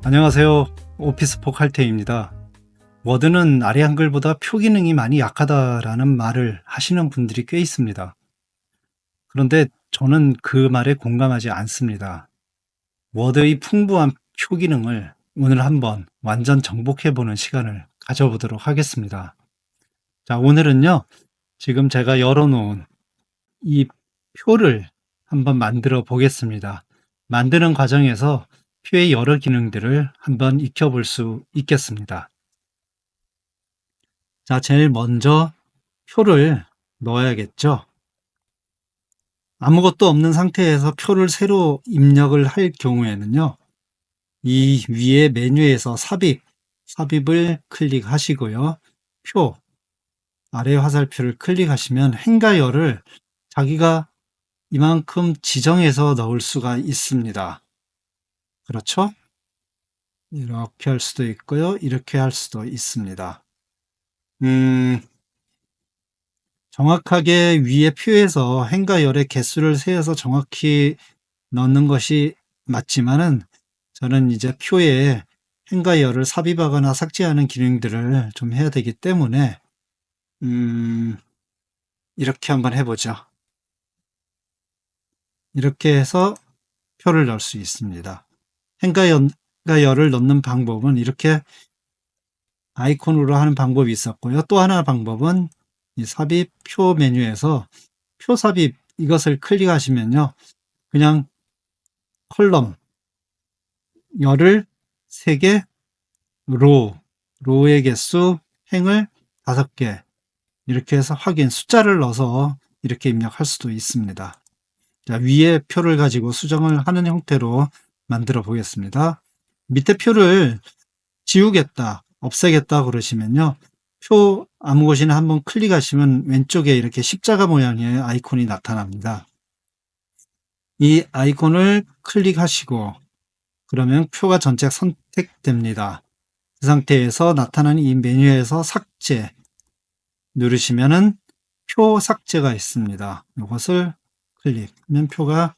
안녕하세요. 오피스포 칼퇴입니다. 워드는 아래 한글보다 표 기능이 많이 약하다라는 말을 하시는 분들이 꽤 있습니다. 그런데 저는 그 말에 공감하지 않습니다. 워드의 풍부한 표 기능을 오늘 한번 완전 정복해보는 시간을 가져보도록 하겠습니다. 자, 오늘은요, 지금 제가 열어놓은 이 표를 한번 만들어 보겠습니다. 만드는 과정에서 표의 여러 기능들을 한번 익혀볼 수 있겠습니다. 자, 제일 먼저 표를 넣어야겠죠. 아무것도 없는 상태에서 표를 새로 입력을 할 경우에는요, 이 위에 메뉴에서 삽입을 클릭하시고요. 표, 아래 화살표를 클릭하시면 행과 열을 자기가 이만큼 지정해서 넣을 수가 있습니다. 그렇죠? 이렇게 할 수도 있고요. 이렇게 할 수도 있습니다. 정확하게 위에 표에서 행과 열의 개수를 세어서 정확히 넣는 것이 맞지만은 저는 이제 표에 행과 열을 삽입하거나 삭제하는 기능들을 좀 해야 되기 때문에 이렇게 한번 해보죠. 이렇게 해서 표를 넣을 수 있습니다. 행과 열을 넣는 방법은 이렇게 아이콘으로 하는 방법이 있었고요. 또 하나 방법은 이 삽입 표 메뉴에서 표 삽입 이것을 클릭하시면요. 그냥 컬럼 열을 3개, 로의 개수, 행을 5개 이렇게 해서 확인 숫자를 넣어서 이렇게 입력할 수도 있습니다. 자, 위에 표를 가지고 수정을 하는 형태로 만들어 보겠습니다. 밑에 표를 지우겠다, 없애겠다 그러시면요. 표 아무 곳이나 한번 클릭하시면 왼쪽에 이렇게 십자가 모양의 아이콘이 나타납니다. 이 아이콘을 클릭하시고 그러면 표가 전체 선택됩니다. 그 상태에서 나타나는 이 메뉴에서 삭제 누르시면은 표 삭제가 있습니다. 이것을 클릭하면 표가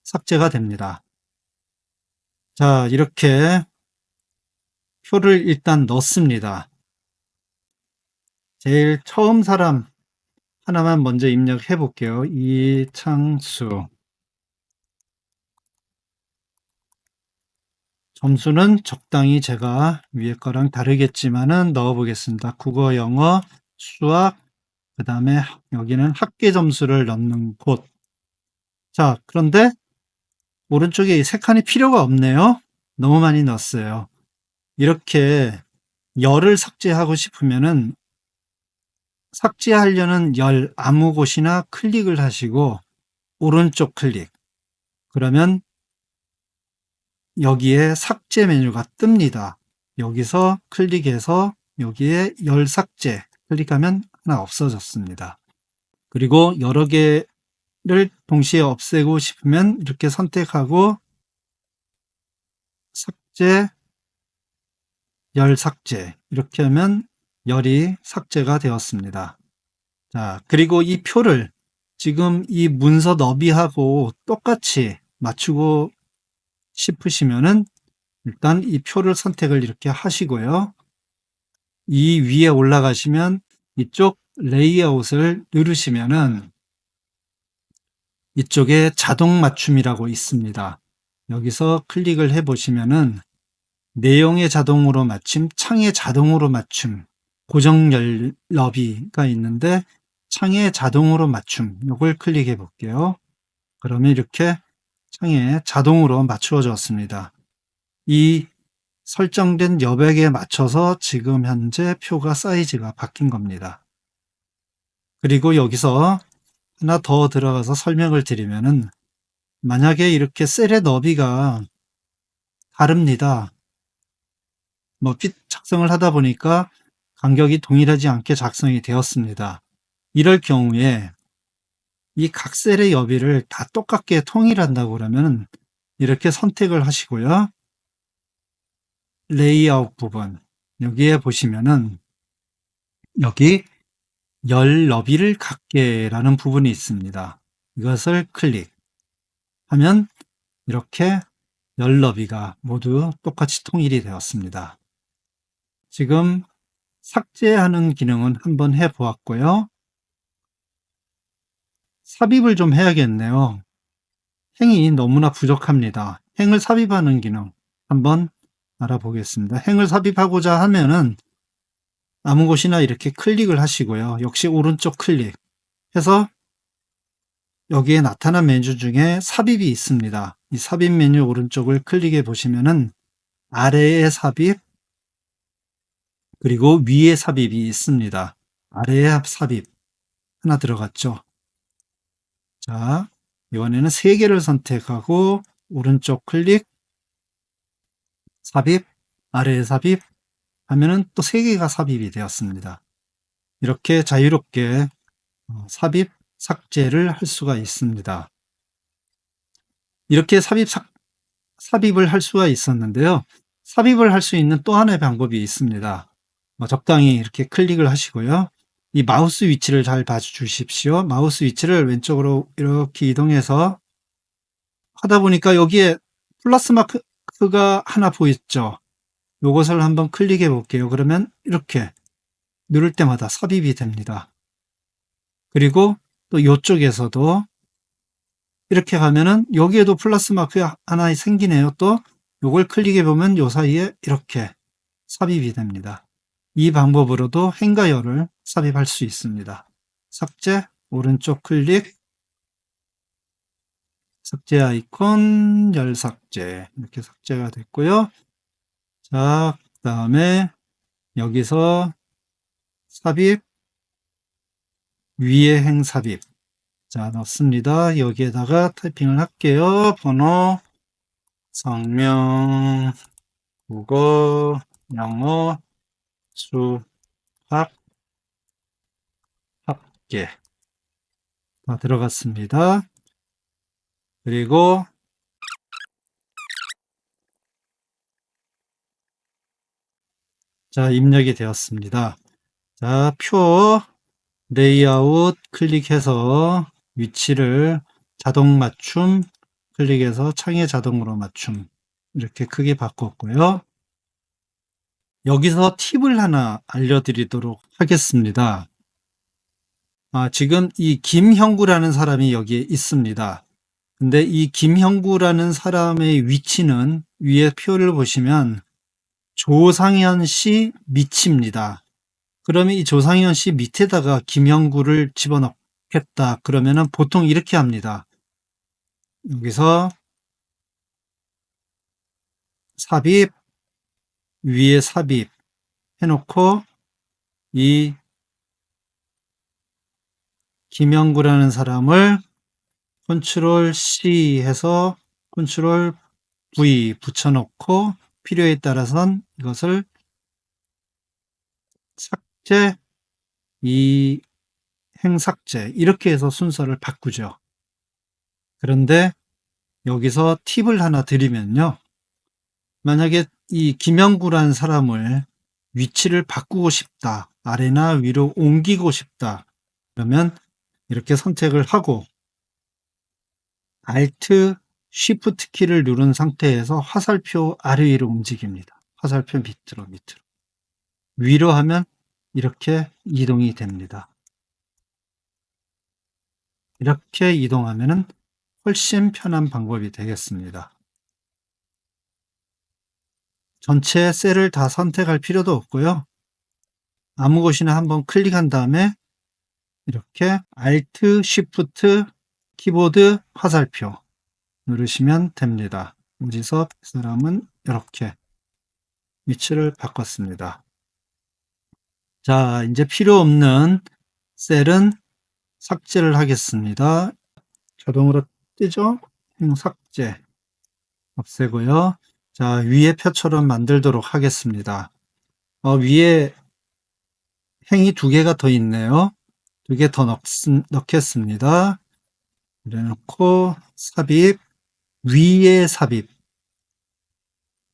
삭제가 됩니다. 자, 이렇게 표를 일단 넣습니다. 제일 처음 사람 하나만 먼저 입력해 볼게요. 이창수. 점수는 적당히 제가 위에 거랑 다르겠지만은 넣어 보겠습니다. 국어, 영어, 수학, 그 다음에 여기는 학계 점수를 넣는 곳. 자, 그런데 오른쪽에 이 세 칸이 필요가 없네요. 너무 많이 넣었어요. 이렇게 열을 삭제하고 싶으면은 삭제하려는 열 아무 곳이나 클릭을 하시고 오른쪽 클릭. 그러면 여기에 삭제 메뉴가 뜹니다. 여기서 클릭해서 여기에 열 삭제 클릭하면 하나 없어졌습니다. 그리고 여러 개를 동시에 없애고 싶으면 이렇게 선택하고 삭제, 열 삭제 이렇게 하면 열이 삭제가 되었습니다. 자, 그리고 이 표를 지금 이 문서 너비하고 똑같이 맞추고 싶으시면은 일단 이 표를 선택을 이렇게 하시고요. 이 위에 올라가시면 이쪽 레이아웃을 누르시면은 이쪽에 자동 맞춤이라고 있습니다. 여기서 클릭을 해 보시면은 내용의 자동으로 맞춤, 창의 자동으로 맞춤, 고정 너비가 있는데 창의 자동으로 맞춤 이걸 클릭해 볼게요. 그러면 이렇게 창에 자동으로 맞추어졌습니다. 이 설정된 여백에 맞춰서 지금 현재 표가 사이즈가 바뀐 겁니다. 그리고 여기서 하나 더 들어가서 설명을 드리면은 만약에 이렇게 셀의 너비가 다릅니다. 핏 작성을 하다 보니까 간격이 동일하지 않게 작성이 되었습니다. 이럴 경우에 이 각 셀의 여비를 다 똑같게 통일한다고 그러면 이렇게 선택을 하시고요. 레이아웃 부분 여기에 보시면은 여기 열 너비를 같게라는 부분이 있습니다. 이것을 클릭하면 이렇게 열 너비가 모두 똑같이 통일이 되었습니다. 지금 삭제하는 기능은 한번 해 보았고요. 삽입을 좀 해야겠네요. 행이 너무나 부족합니다. 행을 삽입하는 기능 한번 알아보겠습니다. 행을 삽입하고자 하면은 아무 곳이나 이렇게 클릭을 하시고요. 역시 오른쪽 클릭 해서 여기에 나타난 메뉴 중에 삽입이 있습니다. 이 삽입 메뉴 오른쪽을 클릭해 보시면은 아래에 삽입, 그리고 위에 삽입이 있습니다. 아래에 삽입 하나 들어갔죠. 자, 이번에는 3개를 선택하고 오른쪽 클릭, 삽입, 아래에 삽입 하면은 또 3개가 삽입이 되었습니다. 이렇게 자유롭게 삽입, 삭제를 할 수가 있습니다. 이렇게 삽입을 할 수가 있었는데요. 삽입을 할 수 있는 또 하나의 방법이 있습니다. 적당히 이렇게 클릭을 하시고요. 이 마우스 위치를 잘 봐주십시오. 마우스 위치를 왼쪽으로 이렇게 이동해서 하다 보니까 여기에 플러스 마크가 하나 보이죠. 이것을 한번 클릭해 볼게요. 그러면 이렇게 누를 때마다 삽입이 됩니다. 그리고 또 이쪽에서도 이렇게 가면은 여기에도 플러스 마크가 하나 생기네요. 또 요걸 클릭해 보면 요 사이에 이렇게 삽입이 됩니다. 이 방법으로도 행가열을 삽입할 수 있습니다. 삭제, 오른쪽 클릭, 삭제 아이콘, 열 삭제. 이렇게 삭제가 됐고요. 자, 그 다음에 여기서 삽입, 위에 행 삽입. 자, 넣습니다. 여기에다가 타이핑을 할게요. 번호, 성명, 국어, 영어, 수학, 합계. 다 들어갔습니다. 그리고 자, 입력이 되었습니다. 자, 표 레이아웃 클릭해서 위치를 자동 맞춤 클릭해서 창에 자동으로 맞춤 이렇게 크게 바꿨고요. 여기서 팁을 하나 알려드리도록 하겠습니다. 지금 이 김형구라는 사람이 여기에 있습니다. 근데 이 김형구라는 사람의 위치는 위에 표를 보시면 조상현 씨 밑입니다. 그러면 이 조상현 씨 밑에다가 김형구를 집어넣겠다. 그러면은 보통 이렇게 합니다. 여기서 삽입, 위에 삽입 해놓고 이 김형구라는 사람을 컨트롤 C 해서 컨트롤 V 붙여놓고 필요에 따라서는 이것을 삭제, 이 행삭제 이렇게 해서 순서를 바꾸죠. 그런데 여기서 팁을 하나 드리면요. 만약에 이 김영구라는 사람을 위치를 바꾸고 싶다. 아래나 위로 옮기고 싶다. 그러면 이렇게 선택을 하고 Alt, Shift 키를 누른 상태에서 화살표 아래 위로 움직입니다. 화살표 밑으로. 위로 하면 이렇게 이동이 됩니다. 이렇게 이동하면은 훨씬 편한 방법이 되겠습니다. 전체 셀을 다 선택할 필요도 없고요. 아무 곳이나 한번 클릭한 다음에 이렇게 Alt, Shift, 키보드 화살표 누르시면 됩니다. 우지섭 사람은 이렇게 위치를 바꿨습니다. 자, 이제 필요 없는 셀은 삭제를 하겠습니다. 자동으로 뜨죠? 삭제 없애고요. 자, 위에 표처럼 만들도록 하겠습니다. 위에 행이 2개가 더 있네요. 2개 더 넣겠습니다. 그래놓고 삽입, 위에 삽입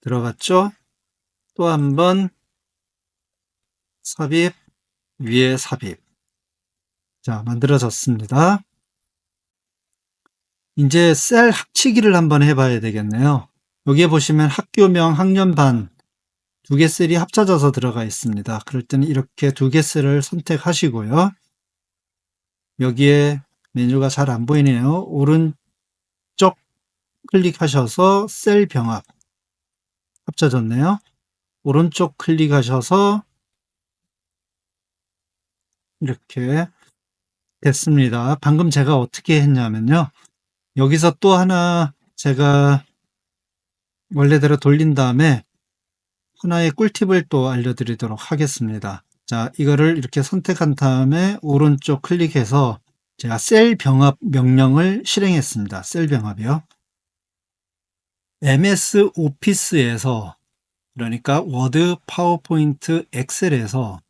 들어갔죠? 또 한번 삽입, 위에 삽입. 자, 만들어졌습니다. 이제 셀 합치기를 한번 해봐야 되겠네요. 여기에 보시면 학교명, 학년반 2개 셀이 합쳐져서 들어가 있습니다. 그럴 때는 이렇게 2개 셀을 선택하시고요. 여기에 메뉴가 잘 안 보이네요. 오른쪽 클릭하셔서 셀 병합 합쳐졌네요. 오른쪽 클릭하셔서 이렇게 됐습니다. 방금 제가 어떻게 했냐면요. 여기서 또 하나 제가 원래대로 돌린 다음에 하나의 꿀팁을 또 알려드리도록 하겠습니다. 자, 이거를 이렇게 선택한 다음에 오른쪽 클릭해서 제가 셀 병합 명령을 실행했습니다. 셀 병합이요. MS 오피스에서, 그러니까 워드, 파워포인트, 엑셀에서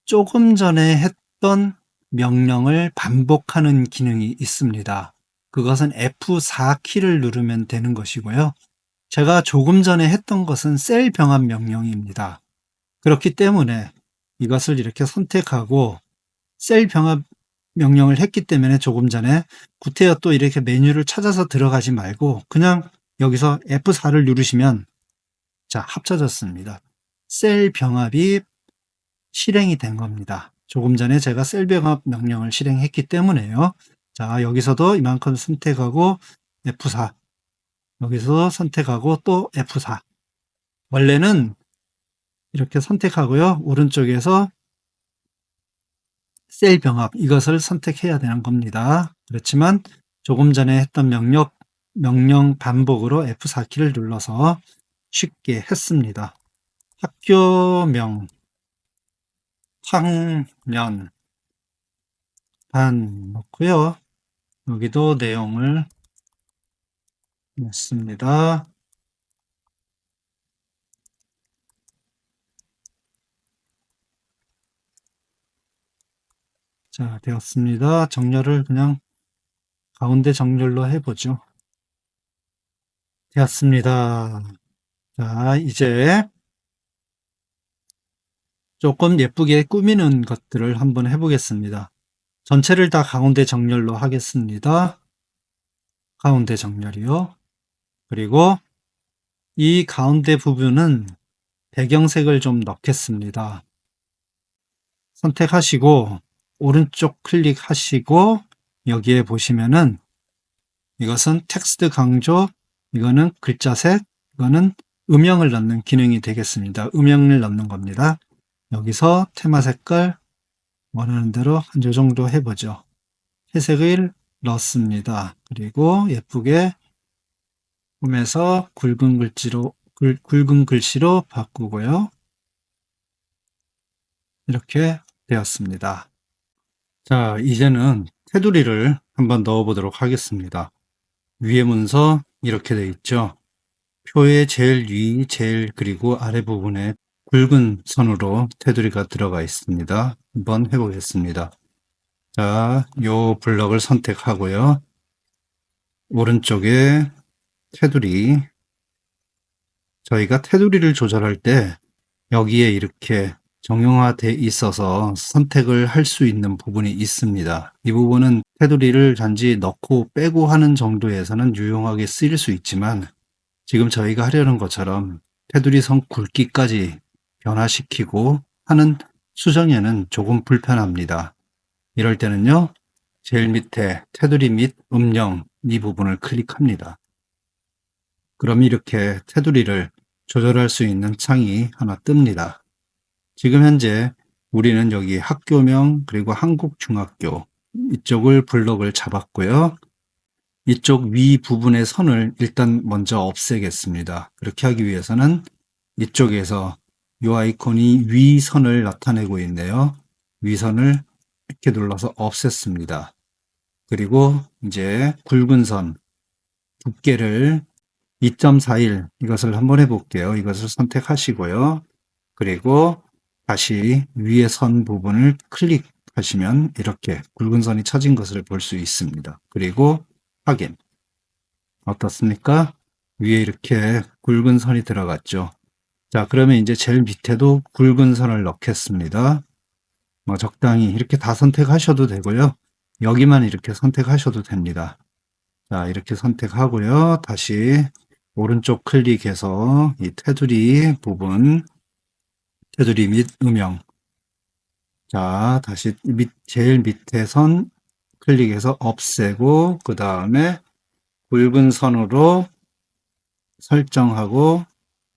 조금 전에 했던 명령을 반복하는 기능이 있습니다. 그것은 F4 키를 누르면 되는 것이고요. 제가 조금 전에 했던 것은 셀 병합 명령입니다. 그렇기 때문에 이것을 이렇게 선택하고 셀 병합 명령을 했기 때문에 조금 전에 구태여 또 이렇게 메뉴를 찾아서 들어가지 말고 그냥 여기서 F4를 누르시면 자, 합쳐졌습니다. 셀 병합이 실행이 된 겁니다. 조금 전에 제가 셀 병합 명령을 실행했기 때문에요. 자, 여기서도 이만큼 선택하고 F4, 여기서 선택하고 또 F4. 원래는 이렇게 선택하고요. 오른쪽에서 셀 병합, 이것을 선택해야 되는 겁니다. 그렇지만 조금 전에 했던 명령 반복으로 F4키를 눌러서 쉽게 했습니다. 학교명, 학년, 반 넣고요. 여기도 내용을 넣습니다. 자, 되었습니다. 정렬을 그냥 가운데 정렬로 해보죠. 되었습니다. 자, 이제 조금 예쁘게 꾸미는 것들을 한번 해보겠습니다. 전체를 다 가운데 정렬로 하겠습니다. 가운데 정렬이요. 그리고 이 가운데 부분은 배경색을 좀 넣겠습니다. 선택하시고 오른쪽 클릭하시고 여기에 보시면은 이것은 텍스트 강조, 이거는 글자색, 이거는 음영을 넣는 기능이 되겠습니다. 음영을 넣는 겁니다. 여기서 테마 색깔 원하는 대로 한 요 정도 해보죠. 회색을 넣습니다. 그리고 예쁘게 홈에서 굵은 글씨로 바꾸고요. 이렇게 되었습니다. 자, 이제는 테두리를 한번 넣어 보도록 하겠습니다. 위에 문서 이렇게 되어 있죠. 표의 제일 위, 그리고 아래 부분에 굵은 선으로 테두리가 들어가 있습니다. 한번 해보겠습니다. 자, 요 블럭을 선택하고요. 오른쪽에 테두리, 저희가 테두리를 조절할 때 여기에 이렇게 정형화되어 있어서 선택을 할 수 있는 부분이 있습니다. 이 부분은 테두리를 단지 넣고 빼고 하는 정도에서는 유용하게 쓰일 수 있지만 지금 저희가 하려는 것처럼 테두리 선 굵기까지 변화시키고 하는 수정에는 조금 불편합니다. 이럴 때는요, 제일 밑에 테두리 및 음영 이 부분을 클릭합니다. 그럼 이렇게 테두리를 조절할 수 있는 창이 하나 뜹니다. 지금 현재 우리는 여기 학교명 그리고 한국중학교 이쪽을 블럭을 잡았고요. 이쪽 위 부분의 선을 일단 먼저 없애겠습니다. 그렇게 하기 위해서는 이쪽에서 이 아이콘이 위선을 나타내고 있네요. 위선을 이렇게 눌러서 없앴습니다. 그리고 이제 굵은 선 두께를 2.41 이것을 한번 해볼게요. 이것을 선택하시고요. 그리고 다시 위의 선 부분을 클릭하시면 이렇게 굵은 선이 쳐진 것을 볼 수 있습니다. 그리고 확인. 어떻습니까? 위에 이렇게 굵은 선이 들어갔죠. 자, 그러면 이제 제일 밑에도 굵은 선을 넣겠습니다. 뭐 적당히 이렇게 다 선택하셔도 되고요. 여기만 이렇게 선택하셔도 됩니다. 자, 이렇게 선택하고요. 다시 오른쪽 클릭해서 이 테두리 부분, 테두리 및 음영. 자, 다시 제일 밑에 선 클릭해서 없애고, 그 다음에 굵은 선으로 설정하고,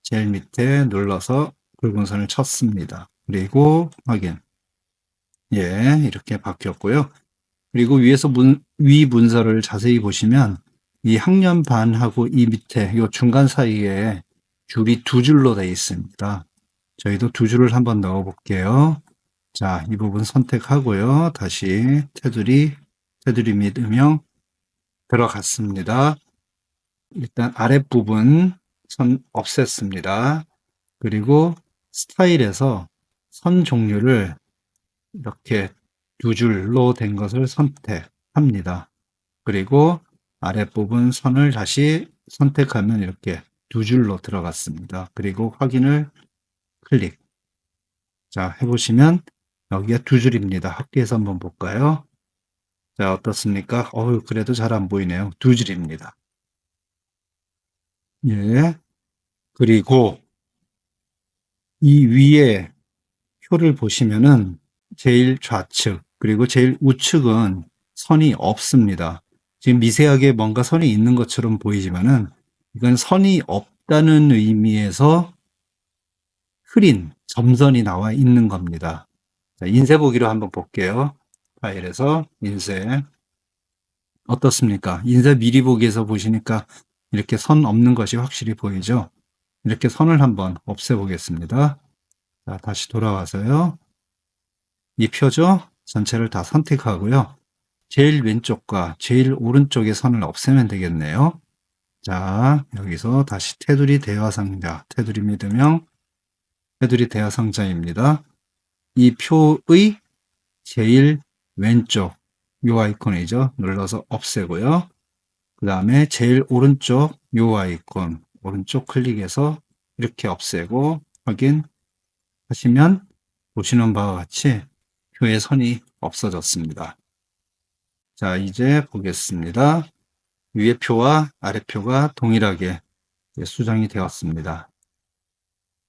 제일 밑에 눌러서 굵은 선을 쳤습니다. 그리고 확인. 예, 이렇게 바뀌었고요. 그리고 위에서 위 문서를 자세히 보시면 이 학년반하고 이 밑에 이 중간 사이에 줄이 두 줄로 되어 있습니다. 저희도 두 줄을 한번 넣어 볼게요. 자, 이 부분 선택하고요. 다시 테두리 및 음영 들어갔습니다. 일단 아랫부분 선 없앴습니다. 그리고 스타일에서 선 종류를 이렇게 두 줄로 된 것을 선택합니다. 그리고 아랫부분 선을 다시 선택하면 이렇게 두 줄로 들어갔습니다. 그리고 확인을 클릭. 자, 해보시면 여기가 두 줄입니다. 합계해서 한번 볼까요? 자, 어떻습니까? 그래도 잘 안 보이네요. 두 줄입니다. 예. 그리고 이 위에 표를 보시면은 제일 좌측 그리고 제일 우측은 선이 없습니다. 지금 미세하게 뭔가 선이 있는 것처럼 보이지만은 이건 선이 없다는 의미에서 흐린 점선이 나와 있는 겁니다. 자, 인쇄 보기로 한번 볼게요. 파일에서 인쇄 어떻습니까? 인쇄 미리 보기에서 보시니까 이렇게 선 없는 것이 확실히 보이죠? 이렇게 선을 한번 없애 보겠습니다. 자, 다시 돌아와서요. 이 표죠? 전체를 다 선택하고요. 제일 왼쪽과 제일 오른쪽의 선을 없애면 되겠네요. 자, 여기서 다시 테두리 대화상자, 테두리 및음영, 테두리 대화상자입니다. 이 표의 제일 왼쪽 요 아이콘이죠. 눌러서 없애고요. 그 다음에 제일 오른쪽 요 아이콘 오른쪽 클릭해서 이렇게 없애고 확인하시면 보시는 바와 같이 표의 선이 없어졌습니다. 자, 이제 보겠습니다. 위에 표와 아래 표가 동일하게 수정이 되었습니다.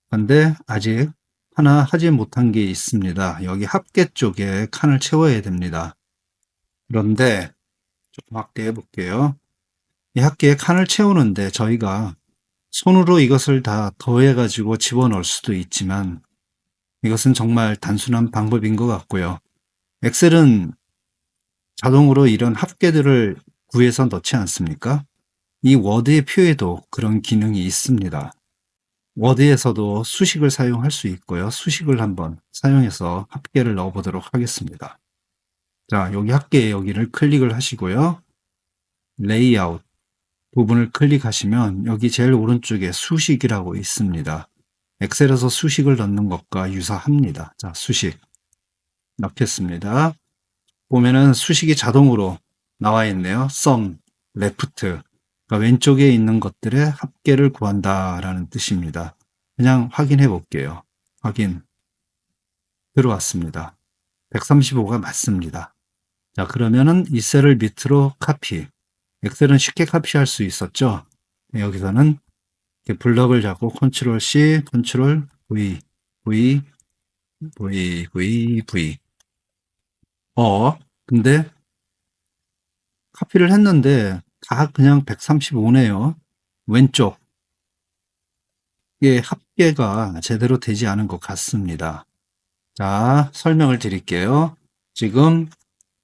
그런데 아직 하나 하지 못한 게 있습니다. 여기 합계 쪽에 칸을 채워야 됩니다. 그런데 조금 확대해 볼게요. 이 합계에 칸을 채우는데 저희가 손으로 이것을 다 더해 가지고 집어넣을 수도 있지만 이것은 정말 단순한 방법인 것 같고요. 엑셀은 자동으로 이런 합계들을 구해서 넣지 않습니까? 이 워드의 표에도 그런 기능이 있습니다. 워드에서도 수식을 사용할 수 있고요. 수식을 한번 사용해서 합계를 넣어 보도록 하겠습니다. 자, 여기 합계 여기를 클릭을 하시고요. 레이아웃 부분을 클릭하시면 여기 제일 오른쪽에 수식이라고 있습니다. 엑셀에서 수식을 넣는 것과 유사합니다. 자, 수식 넣겠습니다. 보면은 수식이 자동으로 나와 있네요. sum, left. 그러니까 왼쪽에 있는 것들의 합계를 구한다라는 뜻입니다. 그냥 확인해 볼게요. 확인. 들어왔습니다. 135가 맞습니다. 자, 그러면은 이 셀을 밑으로 카피. 엑셀은 쉽게 카피할 수 있었죠. 여기서는 이렇게 블럭을 잡고 컨트롤 C, 컨트롤 V, V, V, V, V. 근데 카피를 했는데 다 그냥 135네요. 왼쪽. 이게 합계가 제대로 되지 않은 것 같습니다. 자, 설명을 드릴게요. 지금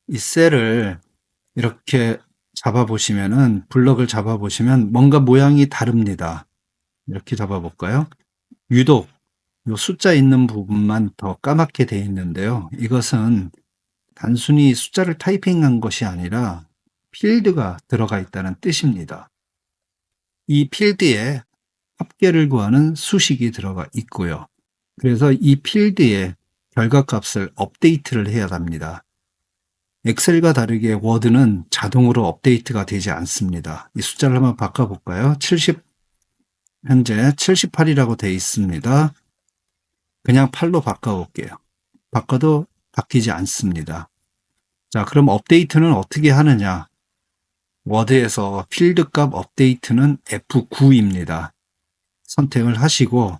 이 셀을 이렇게 잡아보시면은, 블럭을 잡아보시면 뭔가 모양이 다릅니다. 이렇게 잡아볼까요? 유독 이 숫자 있는 부분만 더 까맣게 되어 있는데요. 이것은 단순히 숫자를 타이핑한 것이 아니라 필드가 들어가 있다는 뜻입니다. 이 필드에 합계를 구하는 수식이 들어가 있고요. 그래서 이 필드에 결과값을 업데이트를 해야 합니다. 엑셀과 다르게 워드는 자동으로 업데이트가 되지 않습니다. 이 숫자를 한번 바꿔볼까요? 70, 현재 78이라고 되어 있습니다. 그냥 8로 바꿔볼게요. 바꿔도 바뀌지 않습니다. 자, 그럼 업데이트는 어떻게 하느냐? 워드에서 필드값 업데이트는 F9입니다. 선택을 하시고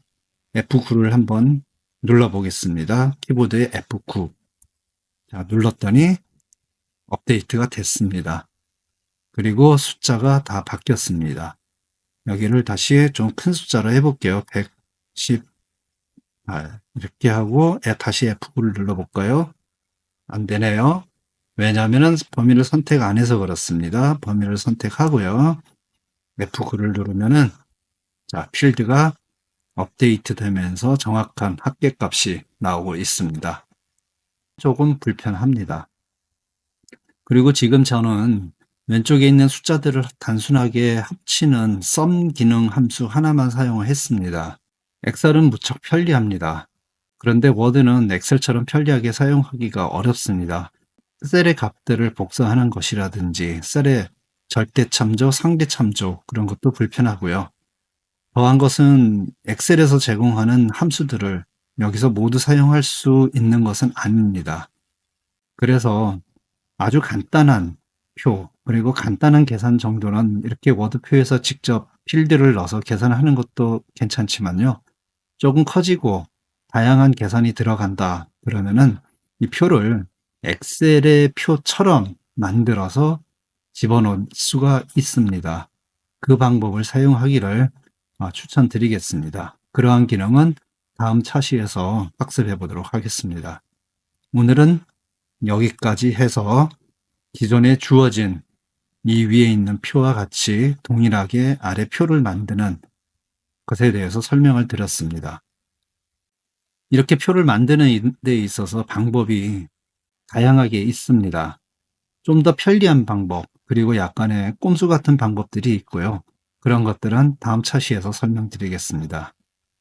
F9를 한번 눌러보겠습니다. 키보드에 F9. 자, 눌렀더니 업데이트가 됐습니다. 그리고 숫자가 다 바뀌었습니다. 여기를 다시 좀 큰 숫자로 해볼게요. 118. 이렇게 하고 다시 F9를 눌러볼까요? 안 되네요. 왜냐하면 범위를 선택 안 해서 그렇습니다. 범위를 선택하고요. F9를 누르면은 자, 필드가 업데이트 되면서 정확한 합계값이 나오고 있습니다. 조금 불편합니다. 그리고 지금 저는 왼쪽에 있는 숫자들을 단순하게 합치는 sum 기능 함수 하나만 사용을 했습니다. 엑셀은 무척 편리합니다. 그런데 워드는 엑셀처럼 편리하게 사용하기가 어렵습니다. 셀의 값들을 복사하는 것이라든지 셀의 절대 참조, 상대 참조 그런 것도 불편하고요. 더한 것은 엑셀에서 제공하는 함수들을 여기서 모두 사용할 수 있는 것은 아닙니다. 그래서 아주 간단한 표, 그리고 간단한 계산 정도는 이렇게 워드표에서 직접 필드를 넣어서 계산하는 것도 괜찮지만요. 조금 커지고 다양한 계산이 들어간다 그러면은 이 표를 엑셀의 표처럼 만들어서 집어넣을 수가 있습니다. 그 방법을 사용하기를 추천드리겠습니다. 그러한 기능은 다음 차시에서 학습해 보도록 하겠습니다. 오늘은 여기까지 해서 기존에 주어진 이 위에 있는 표와 같이 동일하게 아래 표를 만드는 것에 대해서 설명을 드렸습니다. 이렇게 표를 만드는 데 있어서 방법이 다양하게 있습니다. 좀 더 편리한 방법, 그리고 약간의 꼼수 같은 방법들이 있고요. 그런 것들은 다음 차시에서 설명드리겠습니다.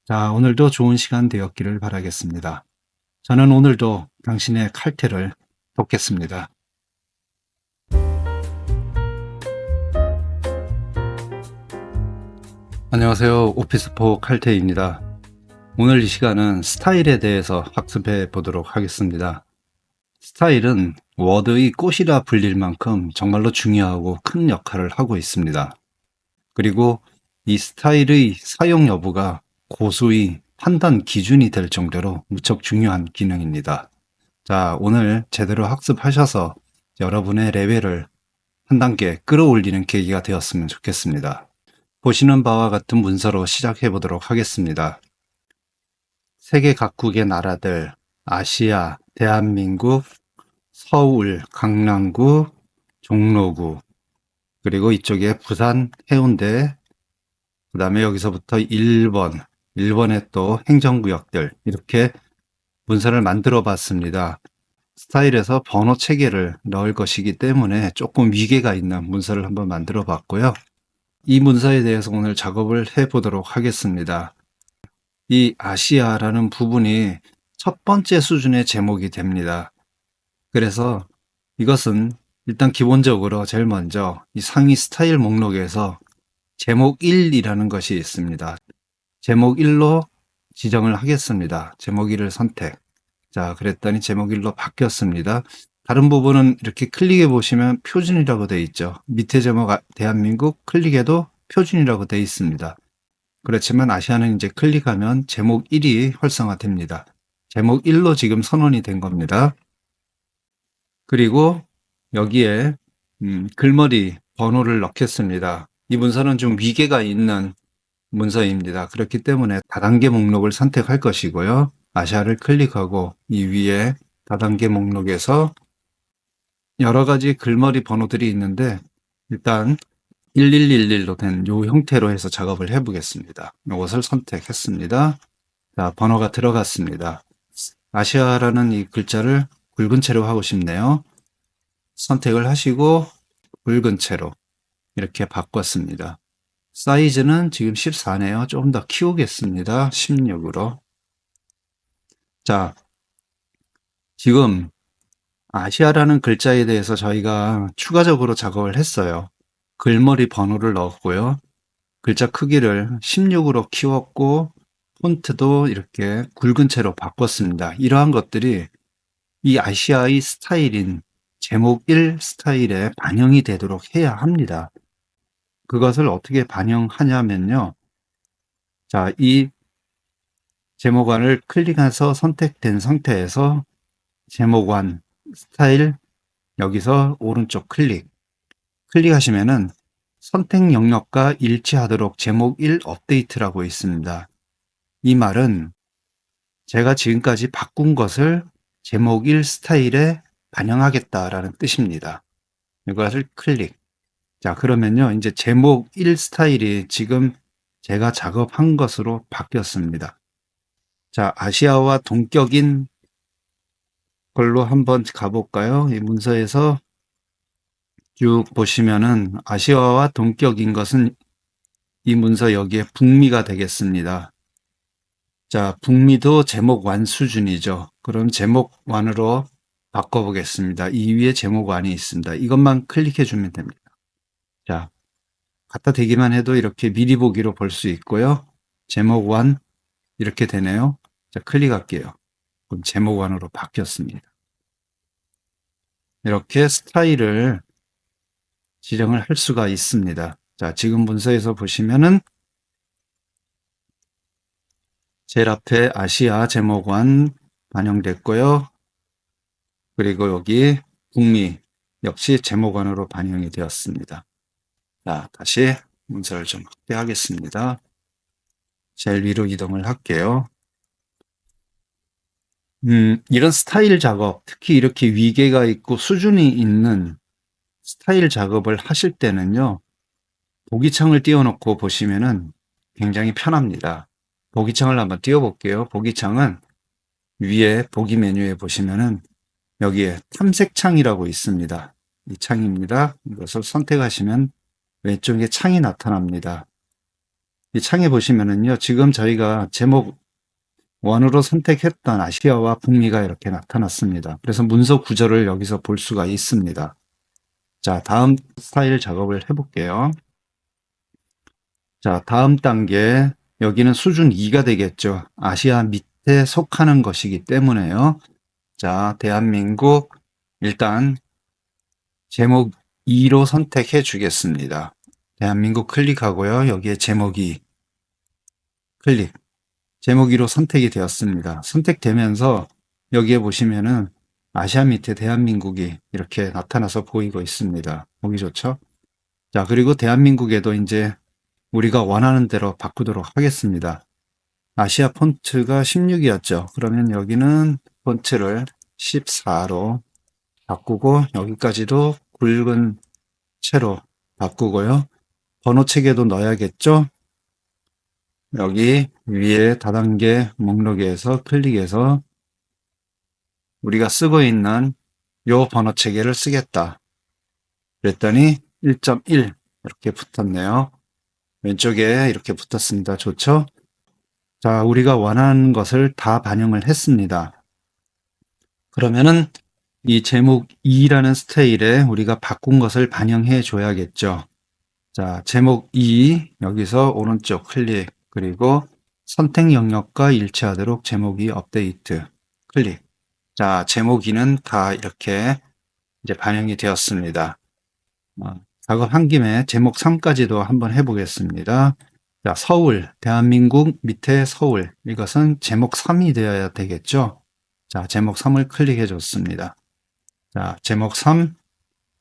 자, 오늘도 좋은 시간 되었기를 바라겠습니다. 저는 오늘도 당신의 칼퇴를 돕겠습니다. 안녕하세요. 오피스포 칼퇴입니다. 오늘 이 시간은 스타일에 대해서 학습해 보도록 하겠습니다. 스타일은 워드의 꽃이라 불릴 만큼 정말로 중요하고 큰 역할을 하고 있습니다. 그리고 이 스타일의 사용 여부가 고수의 판단 기준이 될 정도로 무척 중요한 기능입니다. 자, 오늘 제대로 학습하셔서 여러분의 레벨을 한 단계 끌어올리는 계기가 되었으면 좋겠습니다. 보시는 바와 같은 문서로 시작해 보도록 하겠습니다. 세계 각국의 나라들, 아시아, 대한민국, 서울, 강남구, 종로구, 그리고 이쪽에 부산, 해운대, 그 다음에 여기서부터 일본의 또 행정구역들, 이렇게 문서를 만들어 봤습니다. 스타일에서 번호 체계를 넣을 것이기 때문에 조금 위계가 있는 문서를 한번 만들어 봤고요. 이 문서에 대해서 오늘 작업을 해 보도록 하겠습니다. 이 아시아라는 부분이 첫 번째 수준의 제목이 됩니다. 그래서 이것은 일단 기본적으로 제일 먼저 이 상위 스타일 목록에서 제목 1이라는 것이 있습니다. 제목 1로 지정을 하겠습니다. 제목 1을 선택. 자, 그랬더니 제목 1로 바뀌었습니다. 다른 부분은 이렇게 클릭해 보시면 표준이라고 되어 있죠. 밑에 제목 대한민국 클릭해도 표준이라고 되어 있습니다. 그렇지만 아시아는 이제 클릭하면 제목 1이 활성화됩니다. 제목 1로 지금 선언이 된 겁니다. 그리고 여기에 글머리 번호를 넣겠습니다. 이 문서는 좀 위계가 있는 문서입니다. 그렇기 때문에 다단계 목록을 선택할 것이고요. 아시아를 클릭하고 이 위에 다단계 목록에서 여러 가지 글머리 번호들이 있는데 일단 1111로 된 이 형태로 해서 작업을 해 보겠습니다. 이것을 선택했습니다. 자, 번호가 들어갔습니다. 아시아라는 이 글자를 굵은 채로 하고 싶네요. 선택을 하시고 굵은 채로 이렇게 바꿨습니다. 사이즈는 지금 14네요. 조금 더 키우겠습니다. 16으로. 자, 지금 아시아라는 글자에 대해서 저희가 추가적으로 작업을 했어요. 글머리 번호를 넣었고요. 글자 크기를 16으로 키웠고 폰트도 이렇게 굵은 채로 바꿨습니다. 이러한 것들이 이 아시아의 스타일인 제목 1 스타일에 반영이 되도록 해야 합니다. 그것을 어떻게 반영하냐면요. 자, 이 제목안을 클릭해서 선택된 상태에서 제목안 스타일 여기서 오른쪽 클릭하시면은 선택 영역과 일치하도록 제목 1 업데이트라고 있습니다. 이 말은 제가 지금까지 바꾼 것을 제목 1 스타일에 반영하겠다라는 뜻입니다. 이것을 클릭. 자, 그러면요. 이제 제목 1 스타일이 지금 제가 작업한 것으로 바뀌었습니다. 자, 아시아와 동격인 걸로 한번 가볼까요? 이 문서에서 쭉 보시면은 아시아와 동격인 것은 이 문서 여기에 북미가 되겠습니다. 자, 북미도 제목 1 수준이죠. 그럼 제목 1으로 바꿔보겠습니다. 이 위에 제목 1이 있습니다. 이것만 클릭해 주면 됩니다. 자, 갖다 대기만 해도 이렇게 미리 보기로 볼 수 있고요. 제목 1 이렇게 되네요. 자, 클릭할게요. 그럼 제목 1으로 바뀌었습니다. 이렇게 스타일을 지정을 할 수가 있습니다. 자, 지금 문서에서 보시면은 제일 앞에 아시아 제목 1 반영됐고요. 그리고 여기 북미 역시 제목 1으로 반영이 되었습니다. 자, 다시 문서를 좀 확대하겠습니다. 제일 위로 이동을 할게요. 이런 스타일 작업, 특히 이렇게 위계가 있고 수준이 있는 스타일 작업을 하실 때는요, 보기창을 띄워놓고 보시면은 굉장히 편합니다. 보기창을 한번 띄워볼게요. 보기창은 위에 보기 메뉴에 보시면은 여기에 탐색창이라고 있습니다. 이 창입니다. 이것을 선택하시면 왼쪽에 창이 나타납니다. 이 창에 보시면은요, 지금 저희가 제목 1으로 선택했던 아시아와 북미가 이렇게 나타났습니다. 그래서 문서 구조를 여기서 볼 수가 있습니다. 자, 다음 스타일 작업을 해볼게요. 자, 다음 단계, 여기는 수준 2가 되겠죠. 아시아 밑에 속하는 것이기 때문에요. 자, 대한민국, 일단 제목 2로 선택해 주겠습니다. 대한민국 클릭하고요. 여기에 제목 2 클릭. 제목 2로 선택이 되었습니다. 선택되면서 여기에 보시면은 아시아 밑에 대한민국이 이렇게 나타나서 보이고 있습니다. 보기 좋죠? 자, 그리고 대한민국에도 이제 우리가 원하는 대로 바꾸도록 하겠습니다. 아시아 폰트가 16이었죠. 그러면 여기는 폰트를 14로 바꾸고 여기까지도 굵은 채로 바꾸고요. 번호 체계도 넣어야겠죠. 여기 위에 다단계 목록에서 클릭해서 우리가 쓰고 있는 요 번호 체계를 쓰겠다. 그랬더니 1.1 이렇게 붙었네요. 왼쪽에 이렇게 붙었습니다. 좋죠? 자, 우리가 원하는 것을 다 반영을 했습니다. 그러면은 이 제목 2라는 스타일에 우리가 바꾼 것을 반영해 줘야겠죠. 자, 제목 2 여기서 오른쪽 클릭 그리고 선택 영역과 일치하도록 제목 2 업데이트 클릭. 자, 제목 2는 다 이렇게 이제 반영이 되었습니다. 작업한 김에 제목 3까지도 한번 해보겠습니다. 자, 서울, 대한민국 밑에 서울. 이것은 제목 3이 되어야 되겠죠? 자, 제목 3을 클릭해 줬습니다. 자, 제목 3.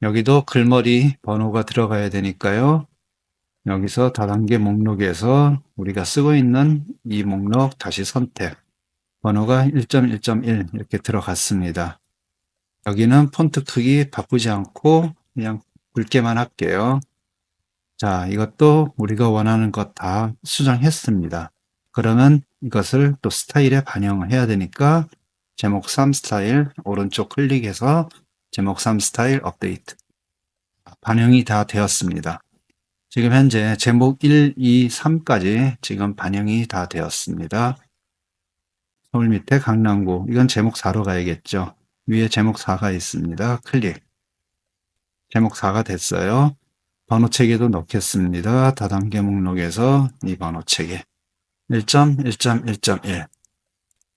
여기도 글머리 번호가 들어가야 되니까요. 여기서 다단계 목록에서 우리가 쓰고 있는 이 목록 다시 선택. 번호가 1.1.1 이렇게 들어갔습니다. 여기는 폰트 크기 바꾸지 않고 그냥 굵게만 할게요. 자, 이것도 우리가 원하는 것 다 수정했습니다. 그러면 이것을 또 스타일에 반영을 해야 되니까 제목 3 스타일 오른쪽 클릭해서 제목 3 스타일 업데이트. 반영이 다 되었습니다. 지금 현재 제목 1, 2, 3까지 지금 반영이 다 되었습니다. 서울 밑에 강남구. 이건 제목 4로 가야겠죠. 위에 제목 4가 있습니다. 클릭. 제목 4가 됐어요. 번호 체계도 넣겠습니다. 다단계 목록에서 이 번호 체계 1.1.1.1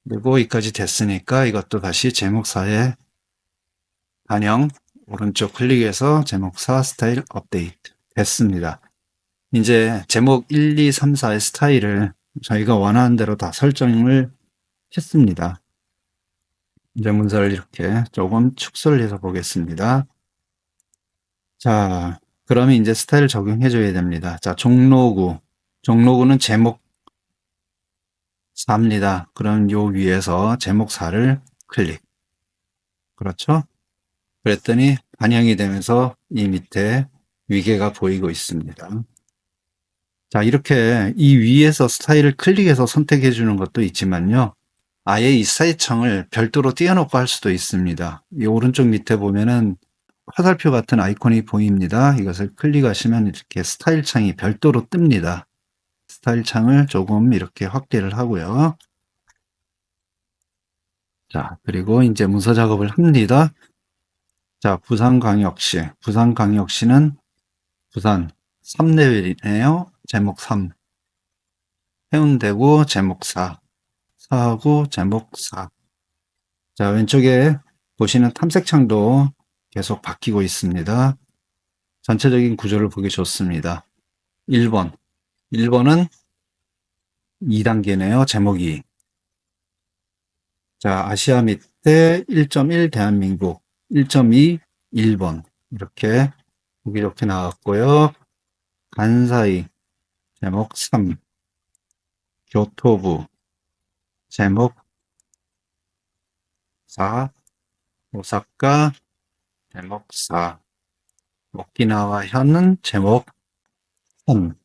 그리고 여기까지 됐으니까 이것도 다시 제목 4에 반영 오른쪽 클릭해서 제목 4 스타일 업데이트 됐습니다. 이제 제목 1, 2, 3, 4의 스타일을 저희가 원하는 대로 다 설정을 했습니다. 이제 문서를 이렇게 조금 축소를 해서 보겠습니다. 자, 그러면 이제 스타일 적용해 줘야 됩니다. 자, 종로구. 종로구는 제목 4입니다. 그럼 요 위에서 제목 4를 클릭. 그렇죠? 그랬더니 반영이 되면서 이 밑에 위계가 보이고 있습니다. 자, 이렇게 이 위에서 스타일을 클릭해서 선택해 주는 것도 있지만요. 아예 이 스타일 창을 별도로 띄워놓고 할 수도 있습니다. 이 오른쪽 밑에 보면은 화살표 같은 아이콘이 보입니다. 이것을 클릭하시면 이렇게 스타일 창이 별도로 뜹니다. 스타일 창을 조금 이렇게 확대를 하고요. 자, 그리고 이제 문서 작업을 합니다. 자, 부산광역시는 부산 3레벨이네요. 제목 3. 해운대구 제목 4. 사하구 제목 4. 자, 왼쪽에 보시는 탐색창도 계속 바뀌고 있습니다. 전체적인 구조를 보기 좋습니다. 1번. 1번은 2단계네요. 제목 2. 자, 아시아 밑에 1.1 대한민국, 1.2 일본. 이렇게 보기 좋게 나왔고요. 간사이 제목 3. 교토부 제목 4. 오사카 제목 4. 오키나와 현은 제목 3.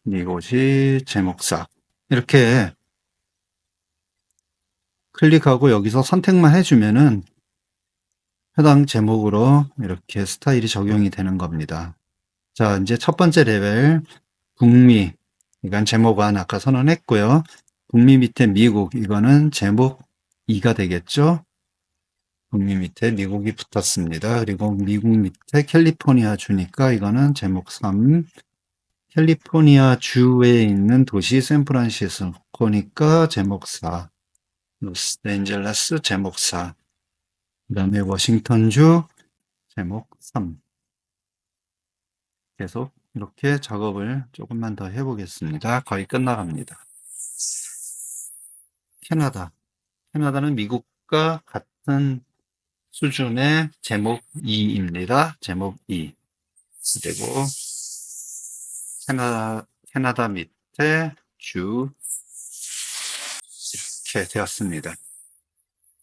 이곳이 제목 4. 이렇게 클릭하고 여기서 선택만 해주면은 해당 제목으로 이렇게 스타일이 적용이 되는 겁니다. 자, 이제 첫 번째 레벨 북미, 이건 제목 1 아까 선언했고요. 북미 밑에 미국, 이거는 제목 2가 되겠죠. 북미 밑에 미국이 붙었습니다. 그리고 미국 밑에 캘리포니아 주니까 이거는 제목 3. 캘리포니아 주에 있는 도시 샌프란시스코니까 제목 4. 로스앤젤레스 제목 4. 그 다음에 워싱턴주 제목 3. 계속 이렇게 작업을 조금만 더 해보겠습니다. 거의 끝나갑니다. 캐나다는 미국과 같은 수준의 제목 2입니다. 제목 2. 그리고 캐나다 밑에 주 이렇게 되었습니다.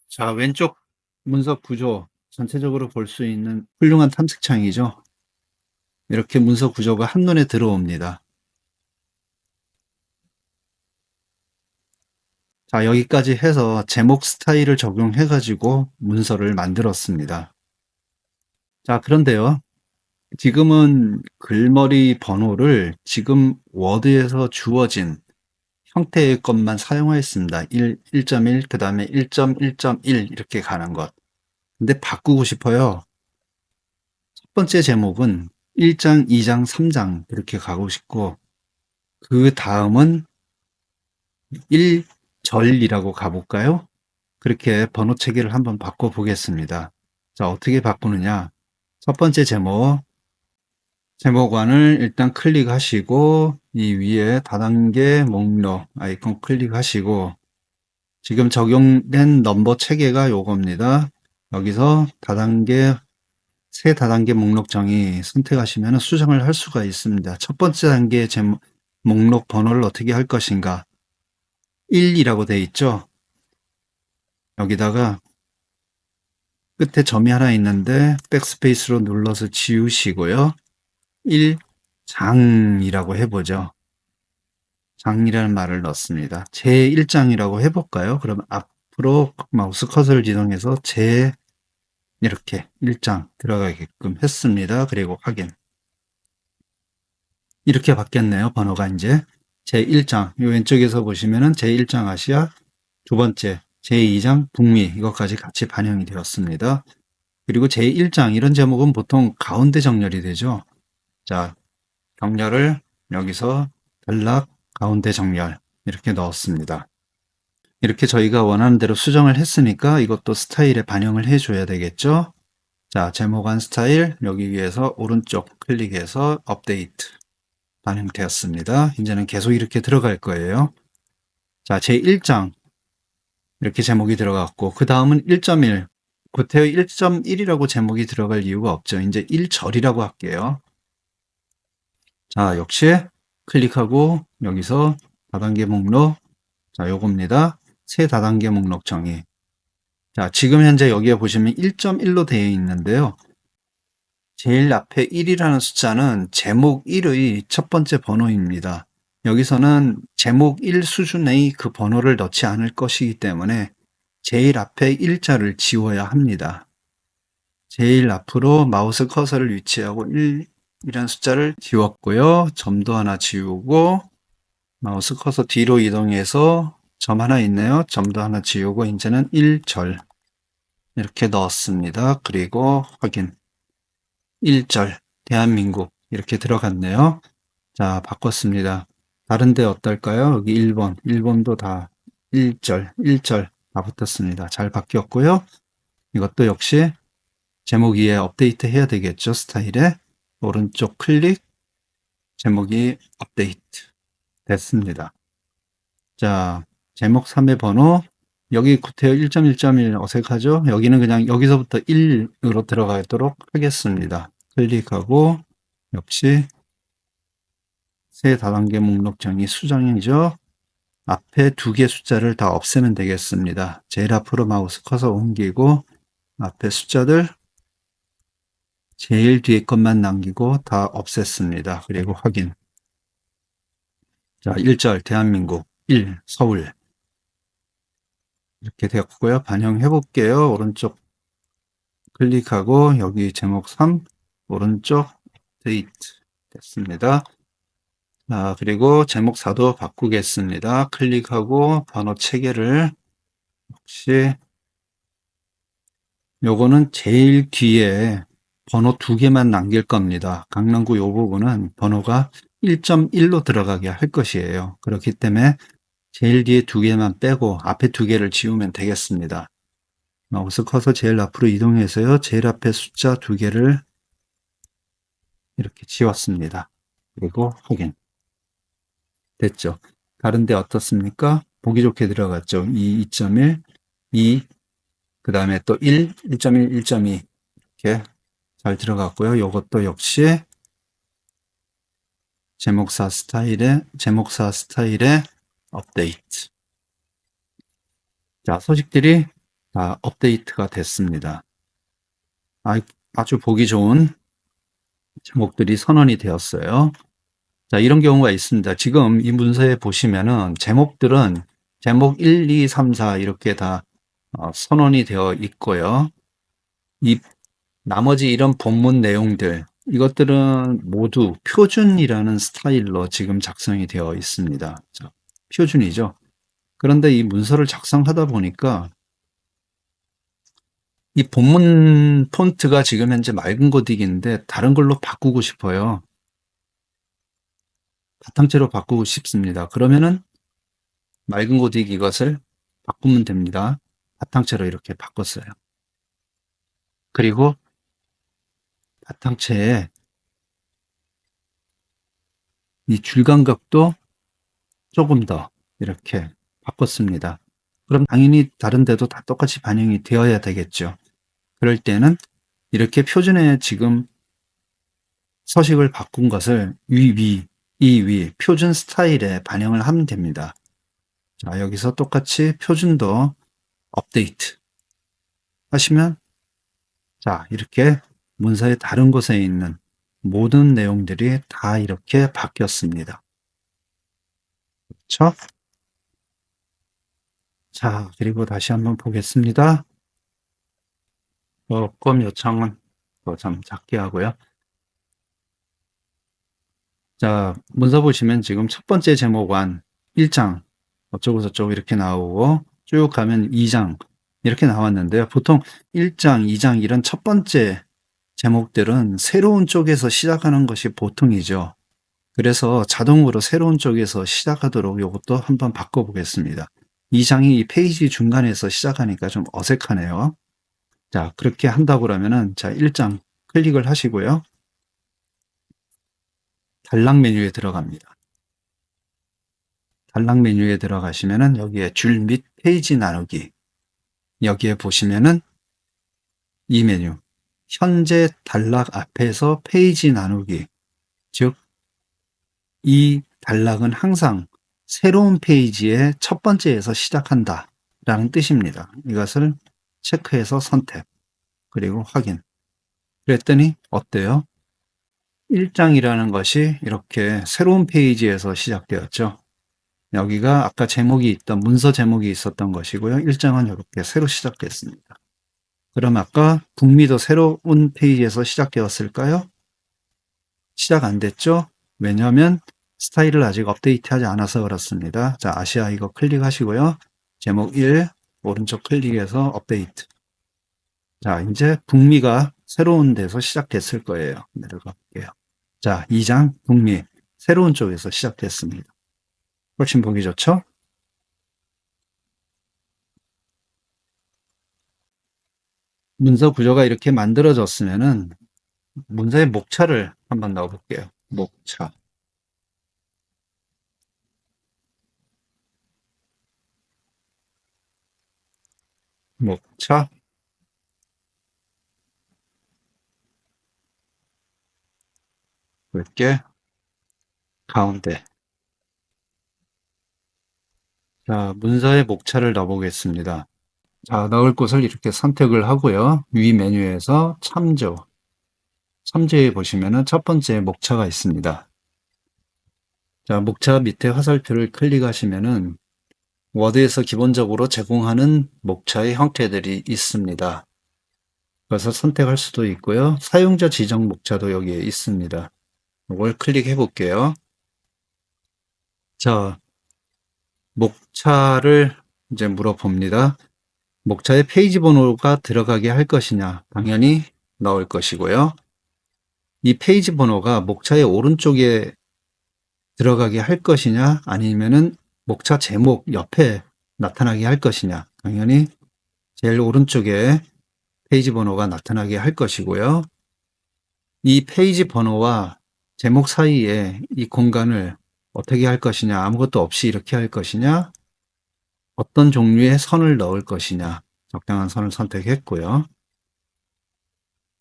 자, 왼쪽 문서 구조 전체적으로 볼 수 있는 훌륭한 탐색창이죠. 이렇게 문서 구조가 한눈에 들어옵니다. 자, 여기까지 해서 제목 스타일을 적용해 가지고 문서를 만들었습니다. 자, 그런데요. 지금은 글머리 번호를 지금 워드에서 주어진 형태의 것만 사용하였습니다. 1.1, 그 다음에 1.1.1 이렇게 가는 것. 근데 바꾸고 싶어요. 첫 번째 제목은 1장, 2장, 3장 이렇게 가고 싶고 그 다음은 1절이라고 가볼까요? 그렇게 번호 체계를 한번 바꿔보겠습니다. 자, 어떻게 바꾸느냐. 첫 번째 제목안을 일단 클릭하시고 이 위에 다단계 목록 아이콘 클릭하시고 지금 적용된 넘버 체계가 요겁니다. 여기서 새 다단계 목록 정의 선택하시면 수정을 할 수가 있습니다. 첫 번째 단계의 목록 번호를 어떻게 할 것인가. 1이라고 되어 있죠. 여기다가 끝에 점이 하나 있는데 백스페이스로 눌러서 지우시고요. 1장이라고 해보죠. 장이라는 말을 넣습니다. 제1장이라고 해볼까요? 그럼 앞으로 마우스 커서를 이동해서 이렇게 1장 들어가게끔 했습니다. 그리고 확인. 이렇게 바뀌었네요. 번호가 이제 제1장, 이 왼쪽에서 보시면은 제1장 아시아, 두 번째 제2장 북미 이것까지 같이 반영이 되었습니다. 그리고 제1장 이런 제목은 보통 가운데 정렬이 되죠. 자, 정렬을 여기서 연락 가운데 정렬 이렇게 넣었습니다. 이렇게 저희가 원하는 대로 수정을 했으니까 이것도 스타일에 반영을 해줘야 되겠죠. 자, 제목안 스타일 여기 위에서 오른쪽 클릭해서 업데이트 반영되었습니다. 이제는 계속 이렇게 들어갈 거예요. 자, 제1장 이렇게 제목이 들어갔고 그 다음은 1.1 구태여 1.1이라고 제목이 들어갈 이유가 없죠. 이제 1절이라고 할게요. 자, 역시 클릭하고 여기서 다단계 목록 자, 요겁니다. 새 다단계 목록 정의 자, 지금 현재 여기에 보시면 1.1로 되어 있는데요. 제일 앞에 1이라는 숫자는 제목 1의 첫 번째 번호입니다. 여기서는 제목 1 수준의 그 번호를 넣지 않을 것이기 때문에 제일 앞에 1자를 지워야 합니다. 제일 앞으로 마우스 커서를 위치하고 1이라는 숫자를 지웠고요. 점도 하나 지우고 마우스 커서 뒤로 이동해서 점 하나 있네요. 점도 하나 지우고 이제는 1절 이렇게 넣었습니다. 그리고 확인. 1절 대한민국 이렇게 들어갔네요. 자, 바꿨습니다. 다른데 어떨까요? 여기 1번, 1번도 다 1절, 1절 다 붙었습니다. 잘 바뀌었고요. 이것도 역시 제목 위에 업데이트 해야 되겠죠. 스타일에 오른쪽 클릭, 제목이 업데이트 됐습니다. 자, 제목 3의 번호 여기 구태여 1.1.1 어색하죠? 여기는 그냥 여기서부터 1으로 들어가도록 하겠습니다. 클릭하고 역시 새 다단계 목록 정의 수정이죠. 앞에 두 개 숫자를 다 없애면 되겠습니다. 제일 앞으로 마우스 커서 옮기고 앞에 숫자들 제일 뒤에 것만 남기고 다 없앴습니다. 그리고 확인. 자, 1절 대한민국 1 서울 이렇게 되었고요. 반영해 볼게요. 오른쪽 클릭하고 여기 제목 3 오른쪽 데이트 됐습니다. 그리고 제목 4도 바꾸겠습니다. 클릭하고 번호 체계를 혹시 요거는 제일 뒤에 번호 두 개만 남길 겁니다. 강남구 요 부분은 번호가 1.1로 들어가게 할 것이에요. 그렇기 때문에 제일 뒤에 두 개만 빼고 앞에 두 개를 지우면 되겠습니다. 마우스 커서 제일 앞으로 이동해서요. 제일 앞에 숫자 두 개를 이렇게 지웠습니다. 그리고 확인. 됐죠. 다른데 어떻습니까? 보기 좋게 들어갔죠. 2.1, 2, 그 다음에 또 1, 1.1, 1.2 이렇게 잘 들어갔고요. 이것도 역시 제목사 스타일의 업데이트. 자, 소식들이 다 업데이트가 됐습니다. 아주 보기 좋은 제목들이 선언이 되었어요. 자, 이런 경우가 있습니다. 지금 이 문서에 보시면은 제목들은 제목 1, 2, 3, 4 이렇게 다 선언이 되어 있고요. 이 나머지 이런 본문 내용들 이것들은 모두 표준이라는 스타일로 지금 작성이 되어 있습니다. 자, 표준이죠. 그런데 이 문서를 작성하다 보니까 이 본문 폰트가 지금 현재 맑은 고딕인데 다른 걸로 바꾸고 싶어요. 바탕체로 바꾸고 싶습니다. 그러면은 맑은 고딕 이것을 바꾸면 됩니다. 바탕체로 이렇게 바꿨어요. 그리고 바탕체에 이 줄간격도 조금 더 이렇게 바꿨습니다. 그럼 당연히 다른 데도 다 똑같이 반영이 되어야 되겠죠. 그럴 때는 이렇게 표준에 지금 서식을 바꾼 것을 이 표준 스타일에 반영을 하면 됩니다. 자, 여기서 똑같이 표준도 업데이트 하시면 자, 이렇게 문서의 다른 곳에 있는 모든 내용들이 다 이렇게 바뀌었습니다. 그렇죠? 자, 그리고 다시 한번 보겠습니다. 조금 요청은 더 좀 작게 하고요. 자, 문서 보시면 지금 첫 번째 제목은 1장 어쩌고저쩌고 이렇게 나오고 쭉 가면 2장 이렇게 나왔는데요. 보통 1장, 2장 이런 첫 번째 제목들은 새로운 쪽에서 시작하는 것이 보통이죠. 그래서 자동으로 새로운 쪽에서 시작하도록 이것도 한번 바꿔보겠습니다. 2장이 이 페이지 중간에서 시작하니까 좀 어색하네요. 자, 그렇게 한다고 그러면은 자, 1장 클릭을 하시고요. 단락 메뉴에 들어갑니다. 단락 메뉴에 들어가시면은 여기에 줄 및 페이지 나누기 여기에 보시면은 이 메뉴 현재 단락 앞에서 페이지 나누기 즉 이 단락은 항상 새로운 페이지의 첫 번째에서 시작한다 라는 뜻입니다. 이것을 체크해서 선택, 그리고 확인. 그랬더니 어때요? 1장이라는 것이 이렇게 새로운 페이지에서 시작되었죠. 여기가 아까 제목이 있던 문서 제목이 있었던 것이고요. 1장은 이렇게 새로 시작됐습니다. 그럼 아까 북미도 새로운 페이지에서 시작되었을까요? 시작 안 됐죠? 왜냐하면 스타일을 아직 업데이트하지 않아서 그렇습니다. 자, 아시아 이거 클릭하시고요. 제목 1, 오른쪽 클릭해서 업데이트. 자, 이제 북미가 새로운 데서 시작됐을 거예요. 내려가 볼게요. 자, 2장 북미 새로운 쪽에서 시작됐습니다. 훨씬 보기 좋죠? 문서 구조가 이렇게 만들어졌으면은 문서의 목차를 한번 넣어볼게요. 목차. 목차. 넓게 가운데. 자, 문서의 목차를 넣어보겠습니다. 자, 넣을 곳을 이렇게 선택을 하고요. 위 메뉴에서 참조. 참조에 보시면은 첫 번째 목차가 있습니다. 자, 목차 밑에 화살표를 클릭하시면은 워드에서 기본적으로 제공하는 목차의 형태들이 있습니다. 그래서 선택할 수도 있고요. 사용자 지정 목차도 여기에 있습니다. 이걸 클릭해 볼게요. 자, 목차를 이제 물어봅니다. 목차에 페이지 번호가 들어가게 할 것이냐? 당연히 넣을 것이고요. 이 페이지 번호가 목차의 오른쪽에 들어가게 할 것이냐? 아니면은 목차 제목 옆에 나타나게 할 것이냐? 당연히 제일 오른쪽에 페이지 번호가 나타나게 할 것이고요. 이 페이지 번호와 제목 사이에 이 공간을 어떻게 할 것이냐? 아무것도 없이 이렇게 할 것이냐? 어떤 종류의 선을 넣을 것이냐? 적당한 선을 선택했고요.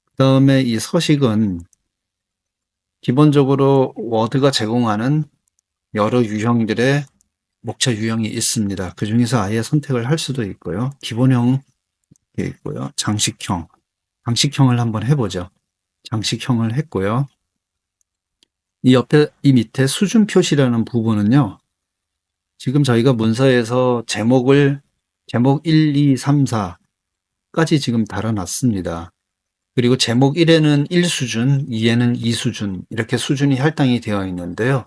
그 다음에 이 서식은 기본적으로 워드가 제공하는 여러 유형들의 목차 유형이 있습니다. 그 중에서 아예 선택을 할 수도 있고요. 기본형 있고요. 장식형. 장식형을 한번 해보죠. 장식형을 했고요. 이 옆에, 이 밑에 수준 표시라는 부분은요. 지금 저희가 문서에서 제목 1, 2, 3, 4까지 지금 달아놨습니다. 그리고 제목 1에는 1수준, 2에는 2수준, 이렇게 수준이 할당이 되어 있는데요.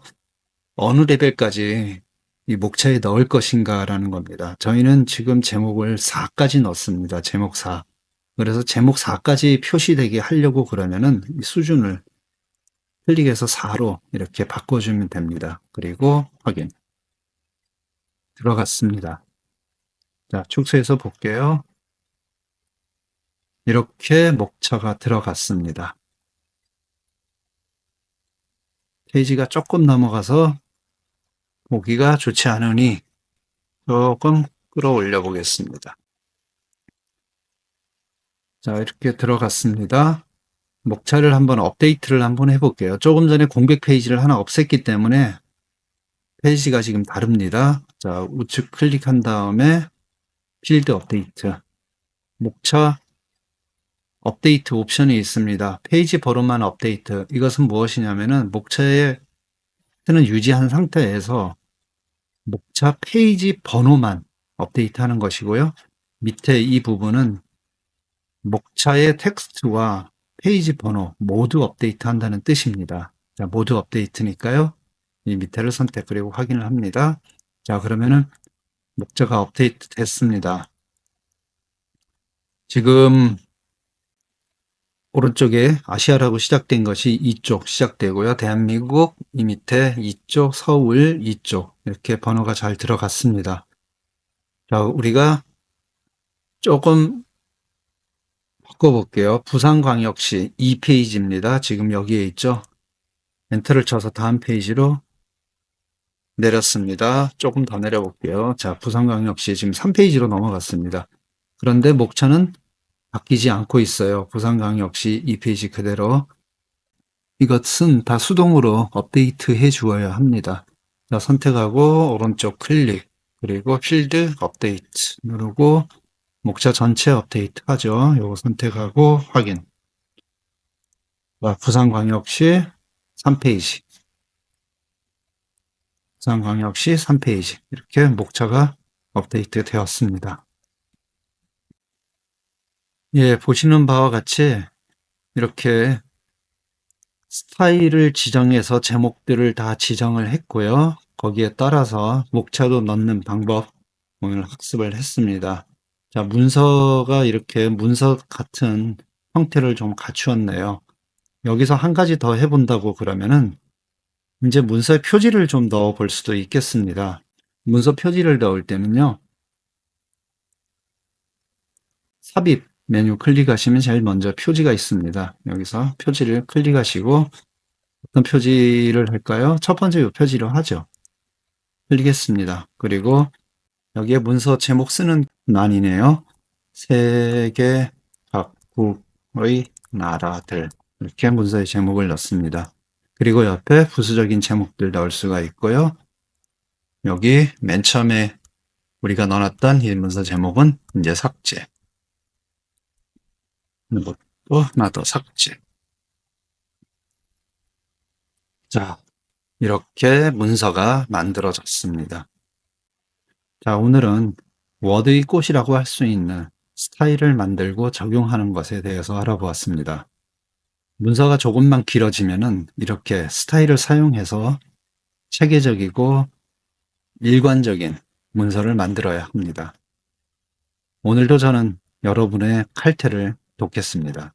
어느 레벨까지 이 목차에 넣을 것인가라는 겁니다. 저희는 지금 제목을 4까지 넣습니다. 제목 4. 그래서 제목 4까지 표시되게 하려고 그러면은 이 수준을 클릭해서 4로 이렇게 바꿔주면 됩니다. 그리고 확인. 들어갔습니다. 자, 축소해서 볼게요. 이렇게 목차가 들어갔습니다. 페이지가 조금 넘어가서 보기가 좋지 않으니 조금 끌어올려 보겠습니다. 자, 이렇게 들어갔습니다. 목차를 한번 업데이트를 한번 해볼게요. 조금 전에 공백 페이지를 하나 없앴기 때문에 페이지가 지금 다릅니다. 자, 우측 클릭한 다음에 필드 업데이트. 목차 업데이트 옵션이 있습니다. 페이지 번호만 업데이트. 이것은 무엇이냐면은 목차의 는 유지한 상태에서 목차 페이지 번호만 업데이트하는 것이고요. 밑에 이 부분은 목차의 텍스트와 페이지 번호 모두 업데이트한다는 뜻입니다. 자, 모두 업데이트니까요. 이 밑에를 선택 그리고 확인을 합니다. 자, 그러면은 목차가 업데이트 됐습니다. 지금 오른쪽에 아시아라고 시작된 것이 이쪽 시작되고요. 대한민국 이 밑에 이쪽 서울 이쪽 이렇게 번호가 잘 들어갔습니다. 자, 우리가 조금 바꿔볼게요. 부산광역시 2페이지입니다. 지금 여기에 있죠. 엔터를 쳐서 다음 페이지로 내렸습니다. 조금 더 내려볼게요. 자, 부산광역시 지금 3페이지로 넘어갔습니다. 그런데 목차는 바뀌지 않고 있어요. 부산광역시 2페이지 그대로. 이것은 다 수동으로 업데이트 해 주어야 합니다. 자, 선택하고 오른쪽 클릭 그리고 필드 업데이트 누르고 목차 전체 업데이트 하죠. 요거 선택하고 확인. 부산광역시 3페이지. 부산광역시 3페이지. 이렇게 목차가 업데이트 되었습니다. 예, 보시는 바와 같이 이렇게 스타일을 지정해서 제목들을 다 지정을 했고요. 거기에 따라서 목차도 넣는 방법 오늘 학습을 했습니다. 자, 문서가 이렇게 문서 같은 형태를 좀 갖추었네요. 여기서 한 가지 더 해본다고 그러면은 이제 문서에 표지를 좀 넣어 볼 수도 있겠습니다. 문서 표지를 넣을 때는요, 삽입 메뉴 클릭하시면 제일 먼저 표지가 있습니다. 여기서 표지를 클릭하시고 어떤 표지를 할까요? 첫 번째 이 표지로 하죠. 클릭했습니다. 그리고 여기에 문서 제목 쓰는 난이네요. 세계 각국의 나라들 이렇게 문서의 제목을 넣습니다. 그리고 옆에 부수적인 제목들 넣을 수가 있고요. 여기 맨 처음에 우리가 넣어놨던 이 문서 제목은 이제 삭제. 이것도 하나 더 삭제. 자, 이렇게 문서가 만들어졌습니다. 자, 오늘은 워드의 꽃이라고 할 수 있는 스타일을 만들고 적용하는 것에 대해서 알아보았습니다. 문서가 조금만 길어지면은 이렇게 스타일을 사용해서 체계적이고 일관적인 문서를 만들어야 합니다. 오늘도 저는 여러분의 칼퇴를 돕겠습니다.